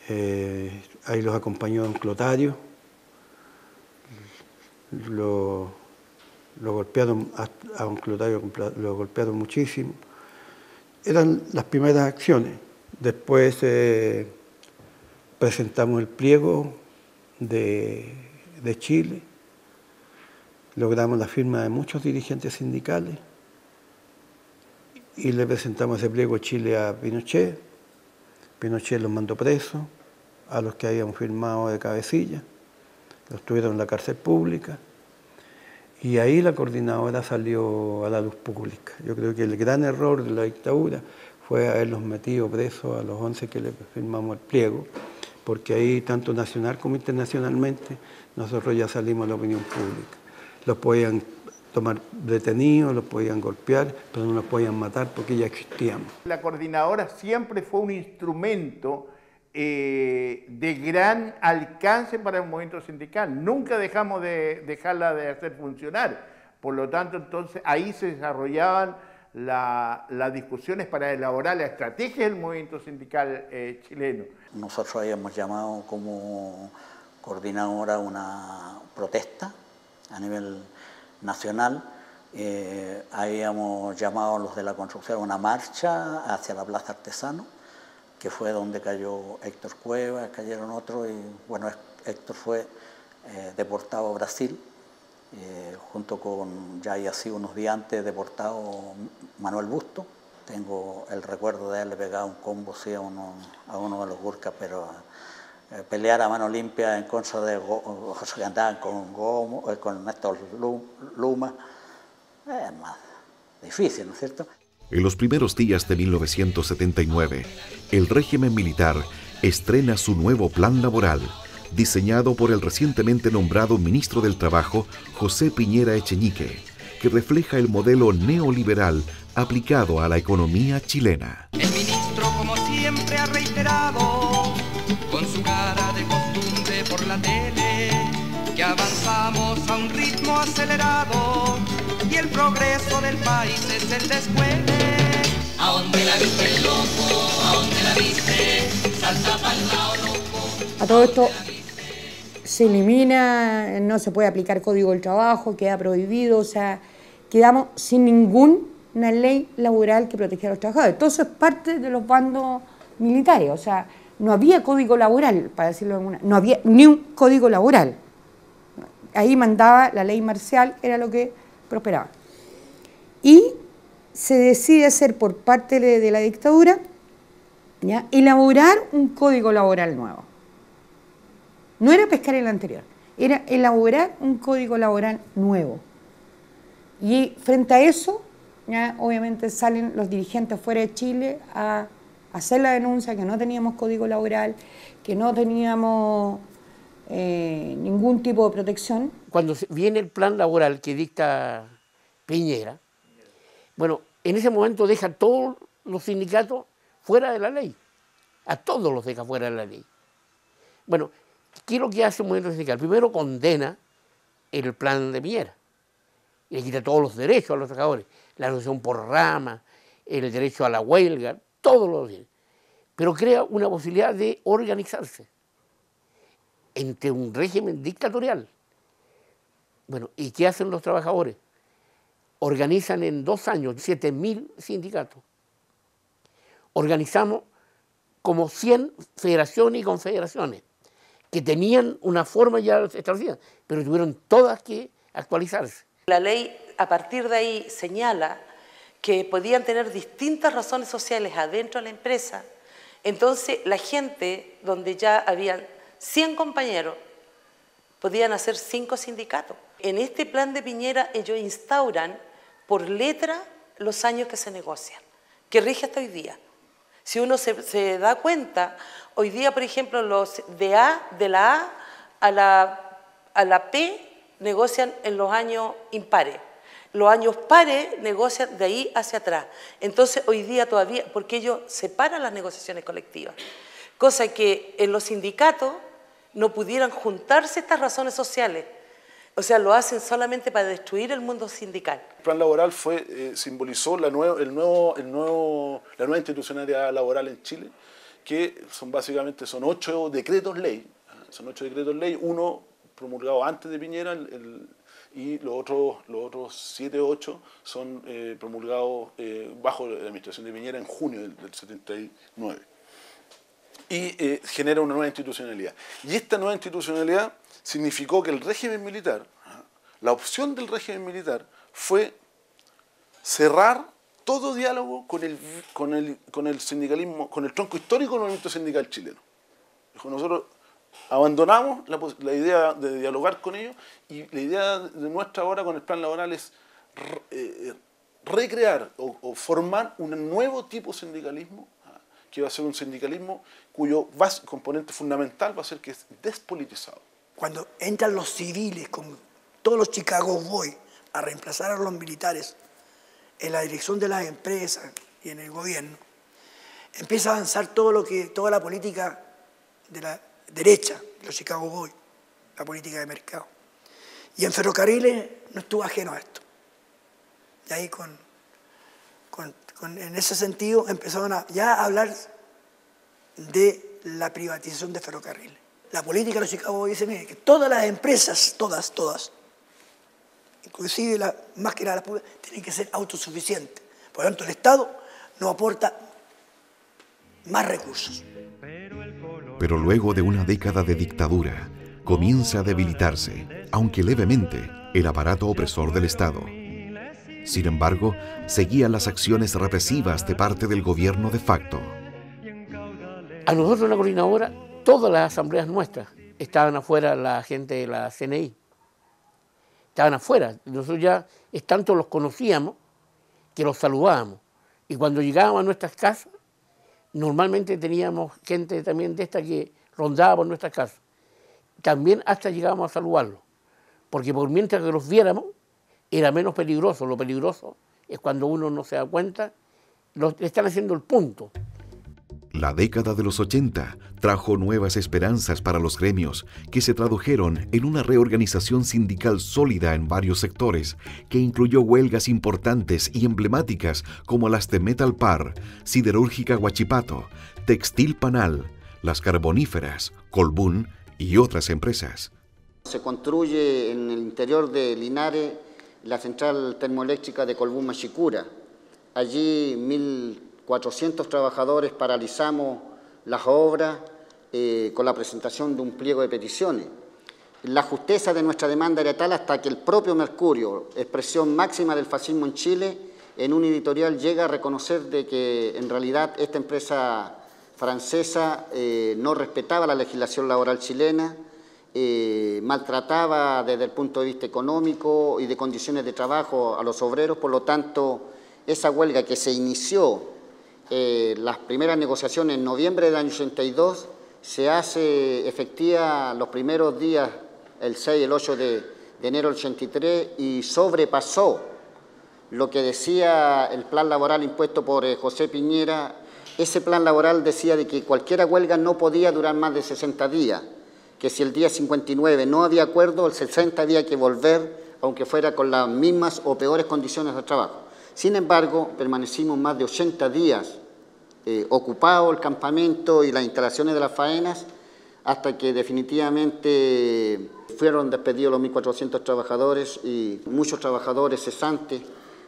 Ahí los acompañó don Clotario. Lo golpearon, a don Clotario lo golpearon muchísimo. Eran las primeras acciones. Después presentamos el pliego de Chile. Logramos la firma de muchos dirigentes sindicales y le presentamos ese pliego Chile a Pinochet. Pinochet los mandó presos, a los que habíamos firmado de cabecilla, los tuvieron en la cárcel pública y ahí la coordinadora salió a la luz pública. Yo creo que el gran error de la dictadura fue haberlos metido presos a los 11 que le firmamos el pliego, porque ahí tanto nacional como internacionalmente nosotros ya salimos a la opinión pública. Los podían tomar detenidos, los podían golpear, pero no los podían matar porque ya existíamos. La coordinadora siempre fue un instrumento de gran alcance para el movimiento sindical. Nunca dejamos de dejarla de hacer funcionar. Por lo tanto, entonces, ahí se desarrollaban las discusiones para elaborar la estrategia del movimiento sindical chileno. Nosotros habíamos llamado como coordinadora una protesta a nivel nacional, habíamos llamado a los de la construcción a una marcha hacia la Plaza Artesano, que fue donde cayó Héctor Cueva, cayeron otros, y bueno, Héctor fue deportado a Brasil, junto con, ya había sido unos días antes deportado Manuel Busto. Tengo el recuerdo de haberle pegado un combo sí, a uno de los Gurkas, pero pelear a mano limpia en contra de José que andaban con Néstor Luma es más difícil, ¿no es cierto? En los primeros días de 1979, el régimen militar estrena su nuevo plan laboral, diseñado por el recientemente nombrado ministro del Trabajo, José Piñera Echeñique, que refleja el modelo neoliberal aplicado a la economía chilena. El ministro, como siempre, ha reiterado con su cara de costumbre por la tele, que avanzamos a un ritmo acelerado y el progreso del país es el descueve. ¿A dónde la viste, loco? ¿A dónde la viste? Salta pa'l lado, loco. A todo esto se elimina, no se puede aplicar código del trabajo, queda prohibido, o sea, quedamos sin ninguna ley laboral que protegiera a los trabajadores. Todo eso es parte de los bandos militares, o sea, no había código laboral, para decirlo de alguna, no había ni un código laboral. Ahí mandaba la ley marcial, era lo que prosperaba. Y se decide hacer por parte de la dictadura, ¿ya?, elaborar un código laboral nuevo. No era pescar el anterior, era elaborar un código laboral nuevo. Y frente a eso, ya, obviamente salen los dirigentes fuera de Chile a hacer la denuncia que no teníamos código laboral, que no teníamos ningún tipo de protección. Cuando viene el plan laboral que dicta Piñera, bueno, en ese momento deja a todos los sindicatos fuera de la ley, a todos los deja fuera de la ley. Bueno, ¿qué es lo que hace un movimiento sindical? Primero condena el plan de Piñera, y le quita todos los derechos a los trabajadores, la negociación por rama, el derecho a la huelga, todos los derechos, pero crea una posibilidad de organizarse entre un régimen dictatorial. Bueno, ¿y qué hacen los trabajadores? Organizan en 2 años 7.000 sindicatos. Organizamos como 100 federaciones y confederaciones que tenían una forma ya establecida, pero tuvieron todas que actualizarse. La ley a partir de ahí señala que podían tener distintas razones sociales adentro de la empresa. Entonces la gente, donde ya habían 100 compañeros, podían hacer 5 sindicatos. En este plan de Piñera ellos instauran por letra los años que se negocian, que rige hasta hoy día. Si uno se da cuenta, hoy día, por ejemplo, los de la A a la P negocian en los años impares. Los años pares negocian de ahí hacia atrás. Entonces, hoy día todavía, porque ellos separan las negociaciones colectivas, cosa que en los sindicatos no pudieran juntarse estas razones sociales. O sea, lo hacen solamente para destruir el mundo sindical. El plan laboral simbolizó la nueva institucionalidad laboral en Chile, que básicamente son 8 decretos ley. Son 8 decretos ley, uno promulgado antes de Piñera y los otros 7 o 8 son promulgados bajo la administración de Piñera en junio del 79. Y genera una nueva institucionalidad. Y esta nueva institucionalidad significó que el régimen militar, la opción del régimen militar fue cerrar todo diálogo con el sindicalismo, con el tronco histórico del movimiento sindical chileno. Nosotros abandonamos la idea de dialogar con ellos, y la idea de nuestra ahora con el plan laboral es recrear o formar un nuevo tipo de sindicalismo, que va a ser un sindicalismo cuyo componente fundamental va a ser que es despolitizado. Cuando entran los civiles, con todos los Chicago Boys, a reemplazar a los militares en la dirección de las empresas y en el gobierno, empieza a avanzar toda la política de la derecha, los Chicago Boys, la política de mercado. Y en ferrocarriles no estuvo ajeno a esto. Y ahí en ese sentido empezaron ya a hablar de la privatización de ferrocarriles. La política de los Chicago Boys dice, mire, que todas las empresas, todas, inclusive más que nada las públicas, tienen que ser autosuficientes. Por lo tanto, el Estado no aporta más recursos. Pero luego de una década de dictadura, comienza a debilitarse, aunque levemente, el aparato opresor del Estado. Sin embargo, seguían las acciones represivas de parte del gobierno de facto. A nosotros en la coordinadora, todas las asambleas nuestras estaban afuera, la gente de la CNI. Estaban afuera. Nosotros ya tanto los conocíamos que los saludábamos. Y cuando llegábamos a nuestras casas, normalmente teníamos gente también de esta que rondaba por nuestras casas. También hasta llegábamos a saludarlos. Porque por mientras que los viéramos, era menos peligroso. Lo peligroso es cuando uno no se da cuenta, le están haciendo el punto. La década de los 80 trajo nuevas esperanzas para los gremios, que se tradujeron en una reorganización sindical sólida en varios sectores, que incluyó huelgas importantes y emblemáticas como las de Metalpar, Siderúrgica Huachipato, Textil Panal, las carboníferas, Colbún y otras empresas. Se construye en el interior de Linares la central termoeléctrica de Colbún Machicura. Allí 1.400 trabajadores paralizamos las obras con la presentación de un pliego de peticiones. La justeza de nuestra demanda era tal hasta que el propio Mercurio, expresión máxima del fascismo en Chile, en un editorial llega a reconocer de que en realidad esta empresa francesa no respetaba la legislación laboral chilena, maltrataba desde el punto de vista económico y de condiciones de trabajo a los obreros. Por lo tanto, esa huelga que se inició, las primeras negociaciones en noviembre del año 82, se hace efectiva los primeros días, el 6 y el 8 de enero del 83, y sobrepasó lo que decía el plan laboral impuesto por José Piñera. Ese plan laboral decía de que cualquier huelga no podía durar más de 60 días, que si el día 59 no había acuerdo, el 60 había que volver, aunque fuera con las mismas o peores condiciones de trabajo. Sin embargo, permanecimos más de 80 días ocupado el campamento y las instalaciones de las faenas, hasta que definitivamente fueron despedidos los 1.400 trabajadores y muchos trabajadores cesantes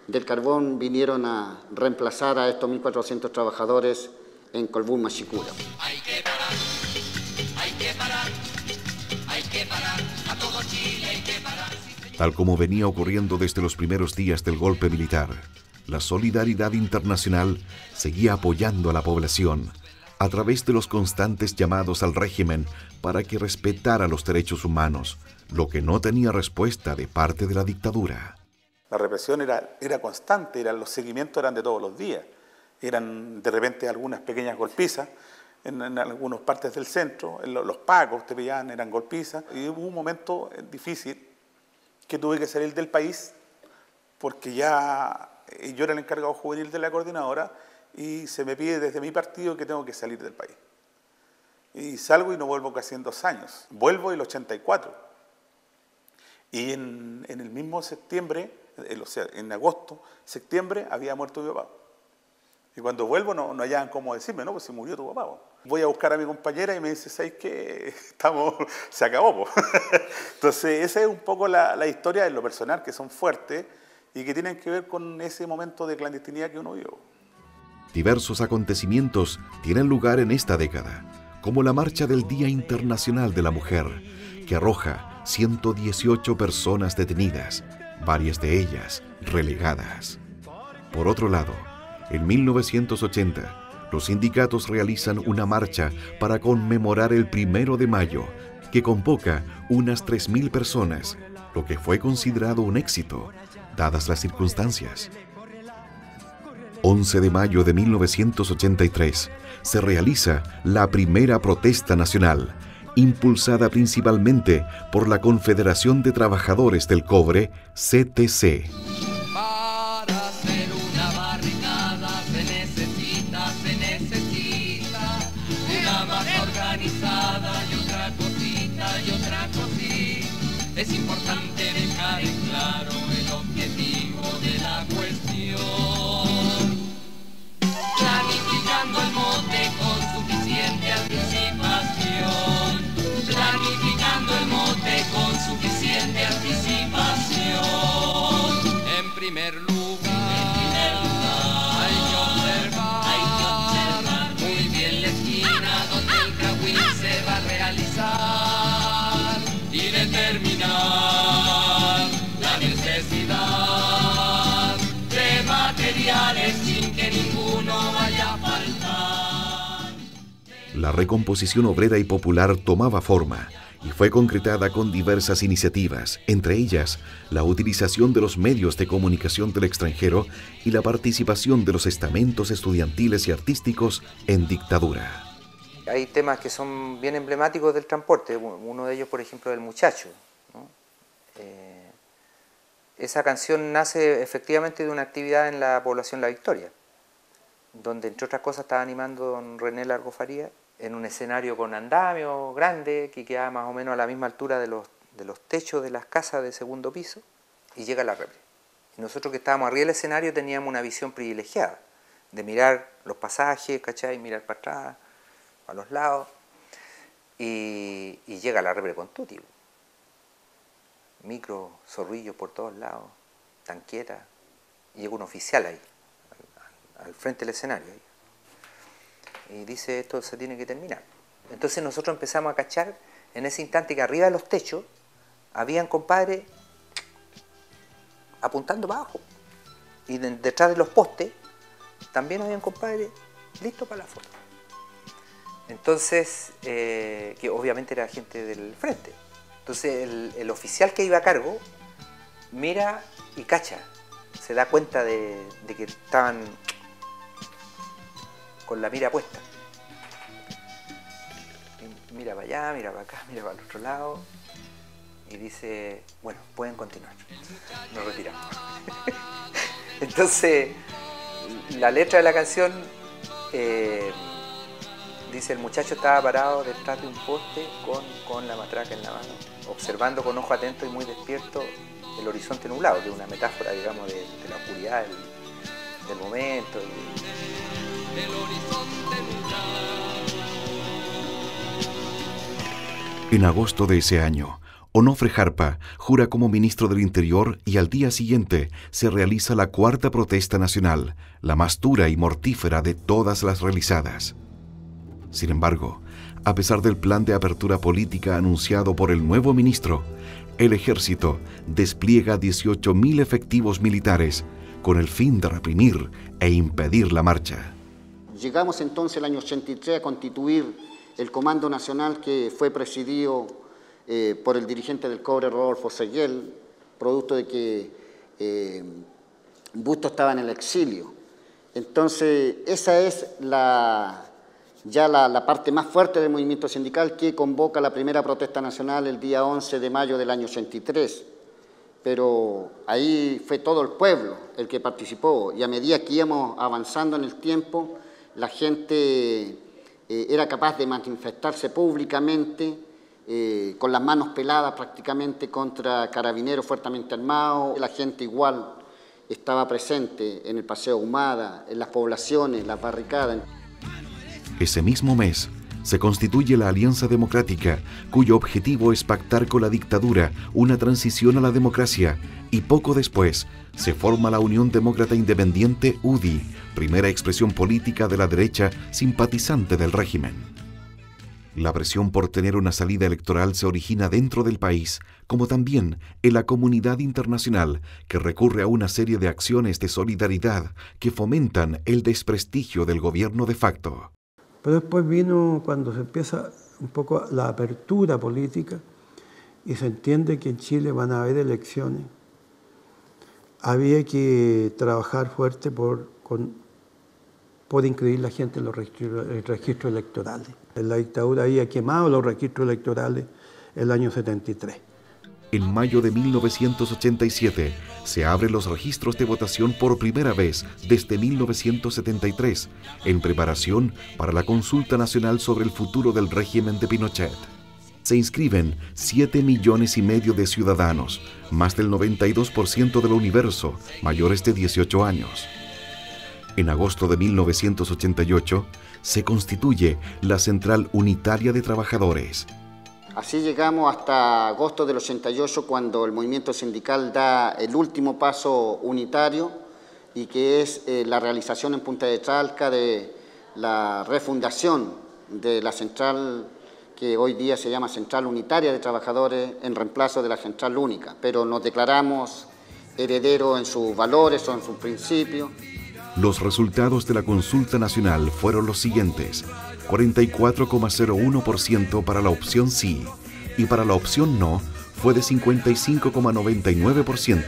del carbón vinieron a reemplazar a estos 1.400 trabajadores en Colbún Machicura. Hay que parar, hay que parar, hay que parar, a todo Chile hay que parar. Tal como venía ocurriendo desde los primeros días del golpe militar, la solidaridad internacional seguía apoyando a la población a través de los constantes llamados al régimen para que respetara los derechos humanos, lo que no tenía respuesta de parte de la dictadura. La represión era constante, los seguimientos eran de todos los días. Eran de repente algunas pequeñas golpizas en algunas partes del centro, los pacos te pillaban, eran golpizas. Y hubo un momento difícil que tuve que salir del país porque ya yo era el encargado juvenil de la coordinadora y se me pide desde mi partido que tengo que salir del país. Y salgo y no vuelvo casi en 2 años. Vuelvo en el 84. Y en el mismo septiembre, o sea, en agosto, septiembre, había muerto mi papá. Y cuando vuelvo no hallaban cómo decirme, no, pues se murió tu papá. Voy a buscar a mi compañera y me dice, ¿sabes qué? Se acabó. Entonces, esa es un poco la historia de lo personal, que son fuertes y que tienen que ver con ese momento de clandestinidad que uno vivió. Diversos acontecimientos tienen lugar en esta década, como la marcha del Día Internacional de la Mujer, que arroja 118 personas detenidas, varias de ellas relegadas. Por otro lado, en 1980, los sindicatos realizan una marcha para conmemorar el 1 de mayo, que convoca unas 3.000 personas, lo que fue considerado un éxito, dadas las circunstancias. 11 de mayo de 1983, se realiza la primera protesta nacional, impulsada principalmente por la Confederación de Trabajadores del Cobre, CTC. Para hacer una barricada se necesita una masa organizada y otra cosita. Es importante dejar en claro el objetivo de la cuestión. Planificando el mote con suficiente anticipación. Planificando el mote con suficiente anticipación. En primer lugar, hay que observar muy bien la esquina donde el Cahuín se va a realizar y determinar la necesidad de materiales sin que ninguno vaya a faltar. La recomposición obrera y popular tomaba forma y fue concretada con diversas iniciativas, entre ellas la utilización de los medios de comunicación del extranjero y la participación de los estamentos estudiantiles y artísticos en dictadura. Hay temas que son bien emblemáticos del transporte, uno de ellos, por ejemplo, El Muchacho, ¿no? Esa canción nace efectivamente de una actividad en la población La Victoria, donde entre otras cosas estaba animando don René Largo Faría, en un escenario con andamio grande, que quedaba más o menos a la misma altura de los techos de las casas de segundo piso, y llega la repre. Y nosotros que estábamos arriba del escenario teníamos una visión privilegiada, de mirar los pasajes, ¿cachai? Mirar para atrás, a los lados, y llega la repre con tutti. Micro, zorrillos por todos lados, tanquetas, y llega un oficial ahí, al frente del escenario. Y dice, esto se tiene que terminar. Entonces nosotros empezamos a cachar en ese instante que arriba de los techos habían compadres apuntando para abajo. Y detrás de los postes también habían compadres listos para la foto. Entonces, que obviamente era gente del frente. Entonces el oficial que iba a cargo mira y cacha, se da cuenta de que estaban con la mira puesta. Y mira para allá, mira para acá, mira para el otro lado y dice, bueno, pueden continuar, nos retiramos. Entonces, la letra de la canción dice, el muchacho estaba parado detrás de un poste con la matraca en la mano, observando con ojo atento y muy despierto el horizonte nublado, que es una metáfora, digamos, de la oscuridad del momento. En agosto de ese año, Onofre Jarpa jura como ministro del Interior y al día siguiente se realiza la cuarta protesta nacional, la más dura y mortífera de todas las realizadas. Sin embargo, a pesar del plan de apertura política anunciado por el nuevo ministro, el ejército despliega 18.000 efectivos militares con el fin de reprimir e impedir la marcha. Llegamos entonces el año 83 a constituir el Comando Nacional, que fue presidido por el dirigente del cobre Rodolfo Seguel, producto de que Bustos estaba en el exilio. Entonces esa es la parte más fuerte del movimiento sindical, que convoca la primera protesta nacional el día 11 de mayo del año 83. Pero ahí fue todo el pueblo el que participó, y a medida que íbamos avanzando en el tiempo, la gente era capaz de manifestarse públicamente, con las manos peladas prácticamente contra carabineros fuertemente armados. La gente igual estaba presente en el Paseo Ahumada, en las poblaciones, las barricadas. Ese mismo mes se constituye la Alianza Democrática, cuyo objetivo es pactar con la dictadura una transición a la democracia, y poco después se forma la Unión Demócrata Independiente UDI, primera expresión política de la derecha simpatizante del régimen. La presión por tener una salida electoral se origina dentro del país, como también en la comunidad internacional, que recurre a una serie de acciones de solidaridad que fomentan el desprestigio del gobierno de facto. Pero después vino cuando se empieza un poco la apertura política y se entiende que en Chile van a haber elecciones. Había que trabajar fuerte por inscribir la gente en los registros electorales. La dictadura había quemado los registros electorales el año 73. En mayo de 1987 se abren los registros de votación por primera vez desde 1973, en preparación para la consulta nacional sobre el futuro del régimen de Pinochet. Se inscriben 7,5 millones de ciudadanos, más del 92% del universo, mayores de 18 años. En agosto de 1988 se constituye la Central Unitaria de Trabajadores. Así llegamos hasta agosto del 88, cuando el movimiento sindical da el último paso unitario, y que es la realización en Punta de Talca de la refundación de la central, que hoy día se llama Central Unitaria de Trabajadores, en reemplazo de la Central Única. Pero nos declaramos herederos en sus valores o en sus principios. Los resultados de la consulta nacional fueron los siguientes: 44,01% para la opción sí, y para la opción no fue de 55,99%.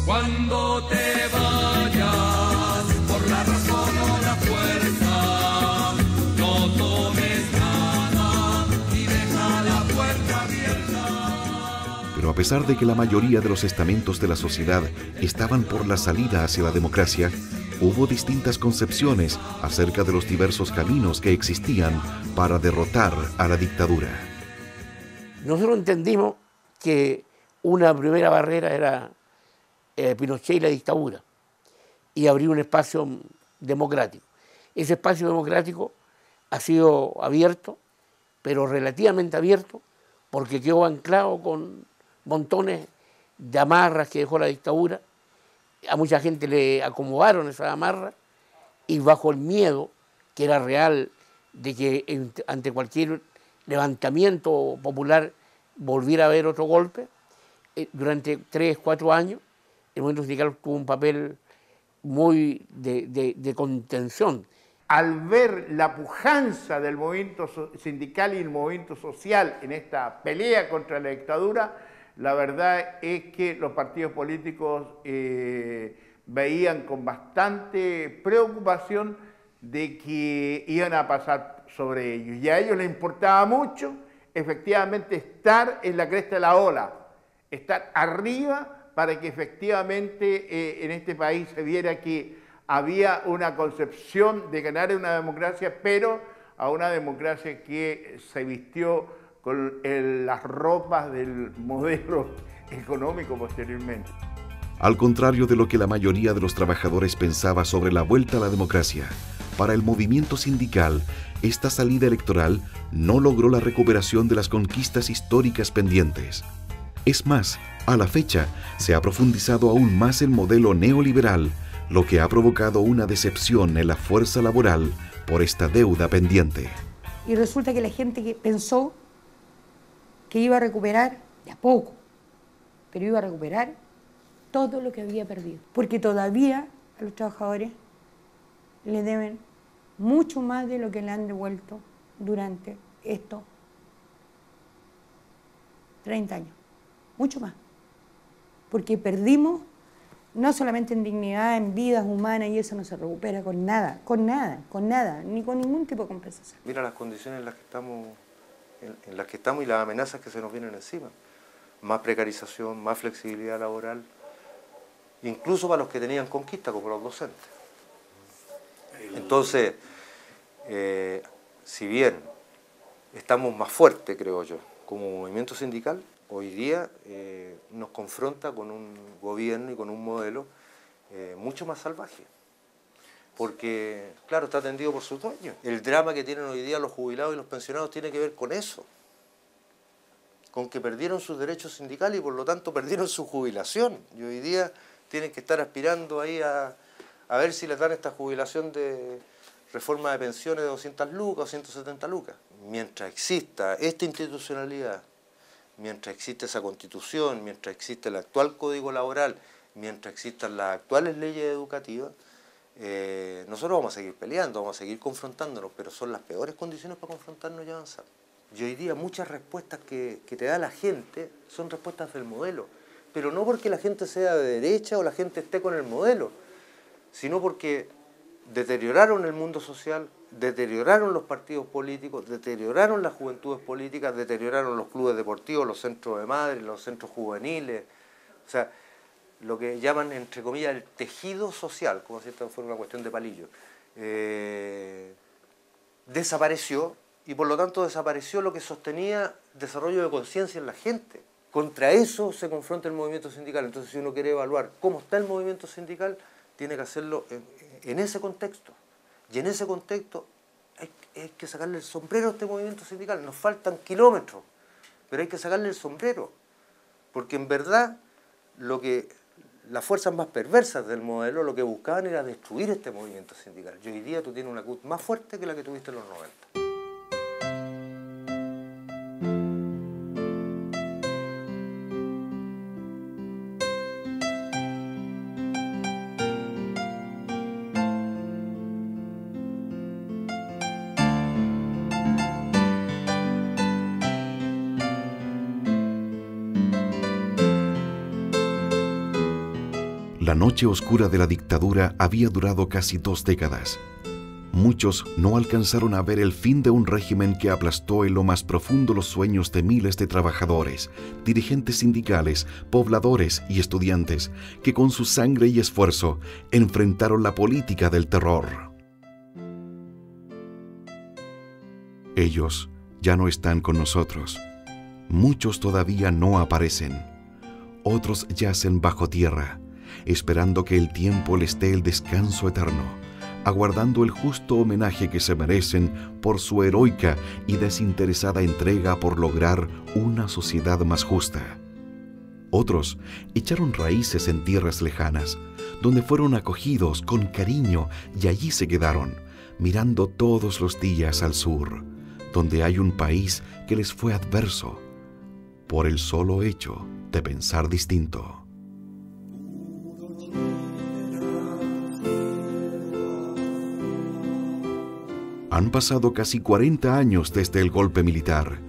Cuando te vayas por la razón o la fuerza, no tomes nada y deja la puerta abierta. Pero a pesar de que la mayoría de los estamentos de la sociedad estaban por la salida hacia la democracia, hubo distintas concepciones acerca de los diversos caminos que existían para derrotar a la dictadura. Nosotros entendimos que una primera barrera era Pinochet y la dictadura, y abrir un espacio democrático. Ese espacio democrático ha sido abierto, pero relativamente abierto, porque quedó anclado con montones de amarras que dejó la dictadura. A mucha gente le acomodaron esas amarras, y bajo el miedo, que era real, de que ante cualquier levantamiento popular volviera a haber otro golpe, durante 3 o 4 años el movimiento sindical tuvo un papel muy de contención. Al ver la pujanza del movimiento sindical y el movimiento social en esta pelea contra la dictadura, la verdad es que los partidos políticos veían con bastante preocupación de que iban a pasar sobre ellos. Y a ellos les importaba mucho, efectivamente, estar en la cresta de la ola, estar arriba para que efectivamente en este país se viera que había una concepción de ganar una democracia, pero a una democracia que se vistió con las ropas del modelo económico posteriormente. Al contrario de lo que la mayoría de los trabajadores pensaba sobre la vuelta a la democracia, para el movimiento sindical, esta salida electoral no logró la recuperación de las conquistas históricas pendientes. Es más, a la fecha, se ha profundizado aún más el modelo neoliberal, lo que ha provocado una decepción en la fuerza laboral por esta deuda pendiente. Y resulta que la gente que pensó que iba a recuperar, de a poco, pero iba a recuperar todo lo que había perdido. Porque todavía a los trabajadores le deben mucho más de lo que le han devuelto durante estos 30 años. Mucho más. Porque perdimos no solamente en dignidad, en vidas humanas, y eso no se recupera con nada, ni con ningún tipo de compensación. Mira las condiciones en las que estamos y las amenazas que se nos vienen encima. Más precarización, más flexibilidad laboral, incluso para los que tenían conquista, como los docentes. Entonces, si bien estamos más fuertes, creo yo, como movimiento sindical, hoy día nos confronta con un gobierno y con un modelo mucho más salvaje. Porque, claro, está atendido por sus dueños. El drama que tienen hoy día los jubilados y los pensionados tiene que ver con eso. Con que perdieron sus derechos sindicales y por lo tanto perdieron su jubilación. Y hoy día tienen que estar aspirando ahí a ver si les dan esta jubilación de reforma de pensiones de 200 lucas o 170 lucas. Mientras exista esta institucionalidad, mientras existe esa constitución, mientras existe el actual código laboral, mientras existan las actuales leyes educativas, nosotros vamos a seguir peleando, vamos a seguir confrontándonos, pero son las peores condiciones para confrontarnos y avanzar. Y hoy día muchas respuestas que te da la gente son respuestas del modelo, pero no porque la gente sea de derecha o la gente esté con el modelo, sino porque deterioraron el mundo social, deterioraron los partidos políticos, deterioraron las juventudes políticas, deterioraron los clubes deportivos, los centros de madres, los centros juveniles, o sea, lo que llaman, entre comillas, el tejido social, como si esto fuera una cuestión de palillo, desapareció, y por lo tanto desapareció lo que sostenía desarrollo de conciencia en la gente. Contra eso se confronta el movimiento sindical. Entonces, si uno quiere evaluar cómo está el movimiento sindical, tiene que hacerlo en ese contexto. Y en ese contexto hay que sacarle el sombrero a este movimiento sindical. Nos faltan kilómetros, pero hay que sacarle el sombrero. Porque en verdad, las fuerzas más perversas del modelo lo que buscaban era destruir este movimiento sindical. Y hoy día tú tienes una CUT más fuerte que la que tuviste en los 90. La noche oscura de la dictadura había durado casi 2 décadas. Muchos no alcanzaron a ver el fin de un régimen que aplastó en lo más profundo los sueños de miles de trabajadores, dirigentes sindicales, pobladores y estudiantes que con su sangre y esfuerzo enfrentaron la política del terror. Ellos ya no están con nosotros. Muchos todavía no aparecen. Otros yacen bajo tierra, esperando que el tiempo les dé el descanso eterno, aguardando el justo homenaje que se merecen por su heroica y desinteresada entrega por lograr una sociedad más justa. Otros echaron raíces en tierras lejanas, donde fueron acogidos con cariño y allí se quedaron, mirando todos los días al sur, donde hay un país que les fue adverso, por el solo hecho de pensar distinto. Han pasado casi 40 años desde el golpe militar,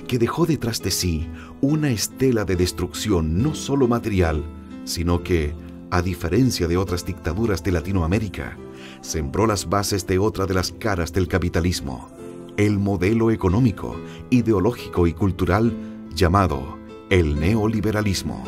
que dejó detrás de sí una estela de destrucción no solo material, sino que, a diferencia de otras dictaduras de Latinoamérica, sembró las bases de otra de las caras del capitalismo, el modelo económico, ideológico y cultural llamado el neoliberalismo.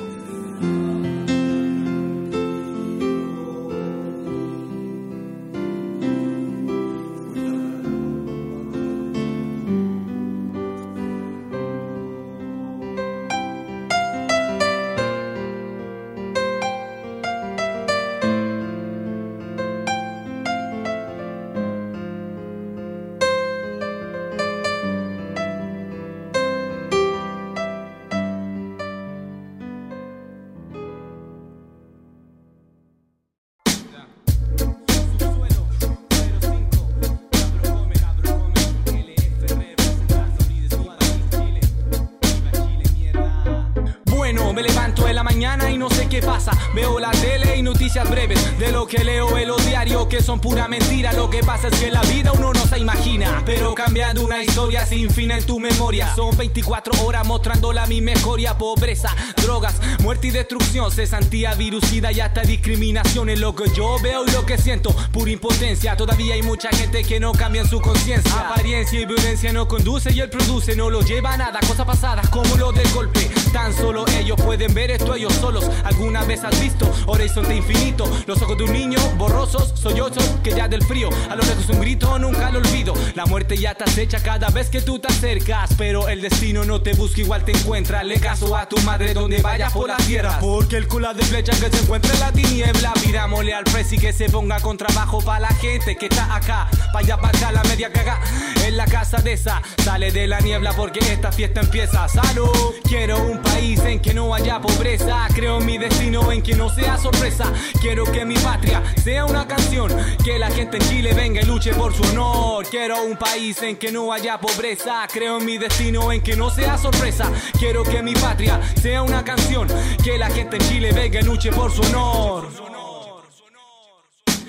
Me levanto en la mañana y no sé qué pasa. Veo la tele y noticias breves de lo que leo en los diarios, que son pura mentira. Lo que pasa es que la vida uno no se imagina, pero cambiando una historia sin fin en tu memoria. Son 24 horas mostrando la misma escoria: pobreza, drogas, muerte y destrucción, cesantía, virusida y hasta discriminación. Es lo que yo veo y lo que siento, pura impotencia. Todavía hay mucha gente que no cambia en su conciencia. Apariencia y violencia no conduce y el produce no lo lleva a nada. Cosas pasadas como lo del golpe, tan solo ellos pueden ver esto ellos solos. ¿Alguna vez has visto horizonte infinito? Los ojos de un niño borrosos, sollozos, que ya del frío a lo lejos un grito, nunca lo olvido. La muerte ya te acecha cada vez que tú te acercas, pero el destino no te busca, igual te encuentra. Le caso a tu madre donde vayas por la tierra, porque el cola de flecha que se encuentra en la tiniebla. Pidámosle al presi que se ponga con trabajo para la gente que está acá, para allá, para acá, la media caga en la casa de esa. Sale de la niebla porque esta fiesta empieza. ¡Salud! Quiero un país en que no haya pobreza, creo mi destino en que no sea sorpresa. Quiero que mi patria sea una canción, que la gente en Chile venga y luche por su honor. Quiero un país en que no haya pobreza, creo mi destino en que no sea sorpresa. Quiero que mi patria sea una canción, que la gente en Chile venga y luche por su honor.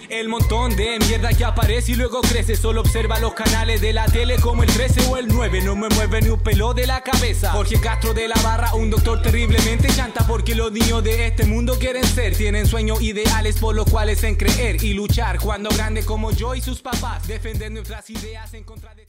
El montón de mierda que aparece y luego crece, solo observa los canales de la tele como el 13 o el 9. No me mueve ni un pelo de la cabeza. Jorge Castro de la Barra, un doctor terriblemente chanta, porque los niños de este mundo quieren ser, tienen sueños ideales por los cuales en creer y luchar cuando grande como yo y sus papás, defender nuestras ideas en contra de...